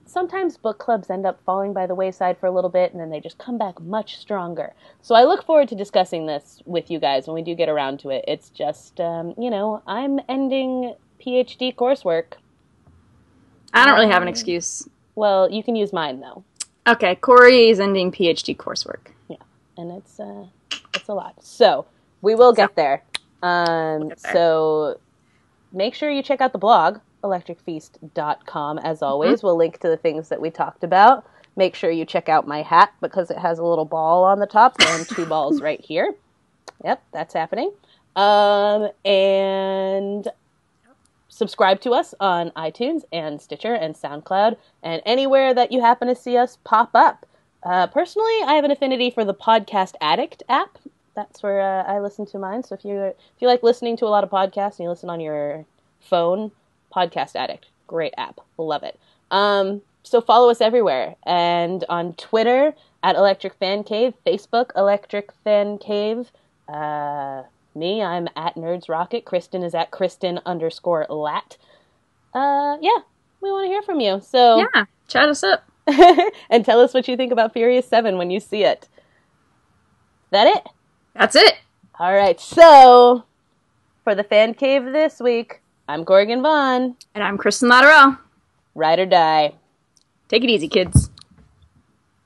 sometimes book clubs end up falling by the wayside for a little bit, and then they just come back much stronger. So I look forward to discussing this with you guys when we do get around to it. It's just, I'm ending PhD coursework. I don't really have an excuse. Well, you can use mine, though. Okay, Corey is ending PhD coursework. Yeah, and it's a lot. So we will get there. So make sure you check out the blog, electricfeast.com, as always. Mm-hmm. We'll link to the things that we talked about. Make sure you check out my hat because it has a little ball on the top and 2 balls right here. Yep, that's happening. And subscribe to us on iTunes and Stitcher and SoundCloud and anywhere that you happen to see us pop up. Personally, I have an affinity for the Podcast Addict app. That's where I listen to mine. So if you like listening to a lot of podcasts and you listen on your phone, Podcast Addict, great app, love it. So follow us everywhere. And on Twitter, at Electric Fan Cave, Facebook, Electric Fan Cave. Me, I'm at Nerds Rocket. Kristen is at Kristen_Lat. Yeah, we want to hear from you. So yeah, chat us up. and tell us what you think about Furious 7 when you see it. Is that it? That's it. All right, so for the Fan Cave this week, I'm Corrigan Vaughn. And I'm Kristen Latterell. Ride or die. Take it easy, kids.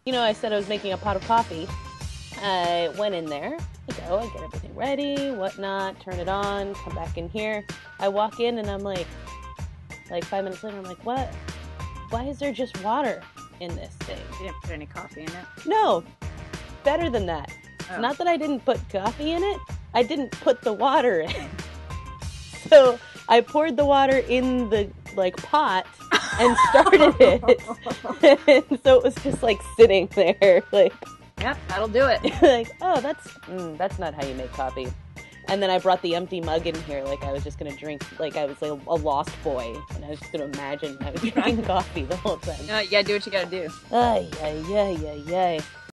You know, I said I was making a pot of coffee. I went in there. I get everything ready, whatnot, turn it on, come back in here. I walk in and I'm like 5 minutes later, I'm like, what? Why is there just water in this thing? You didn't put any coffee in it? No. Better than that. Oh. It's not that I didn't put coffee in it. I didn't put the water in. So I poured the water in the, pot and started it. And so it was just, sitting there, Yep, that'll do it. Oh, that's not how you make coffee. And then I brought the empty mug in here, I was just going to drink, I was a lost boy. And I was just going to imagine I was drinking coffee the whole time. No, you gotta do what you gotta do. Ay, ay, ay, ay, ay.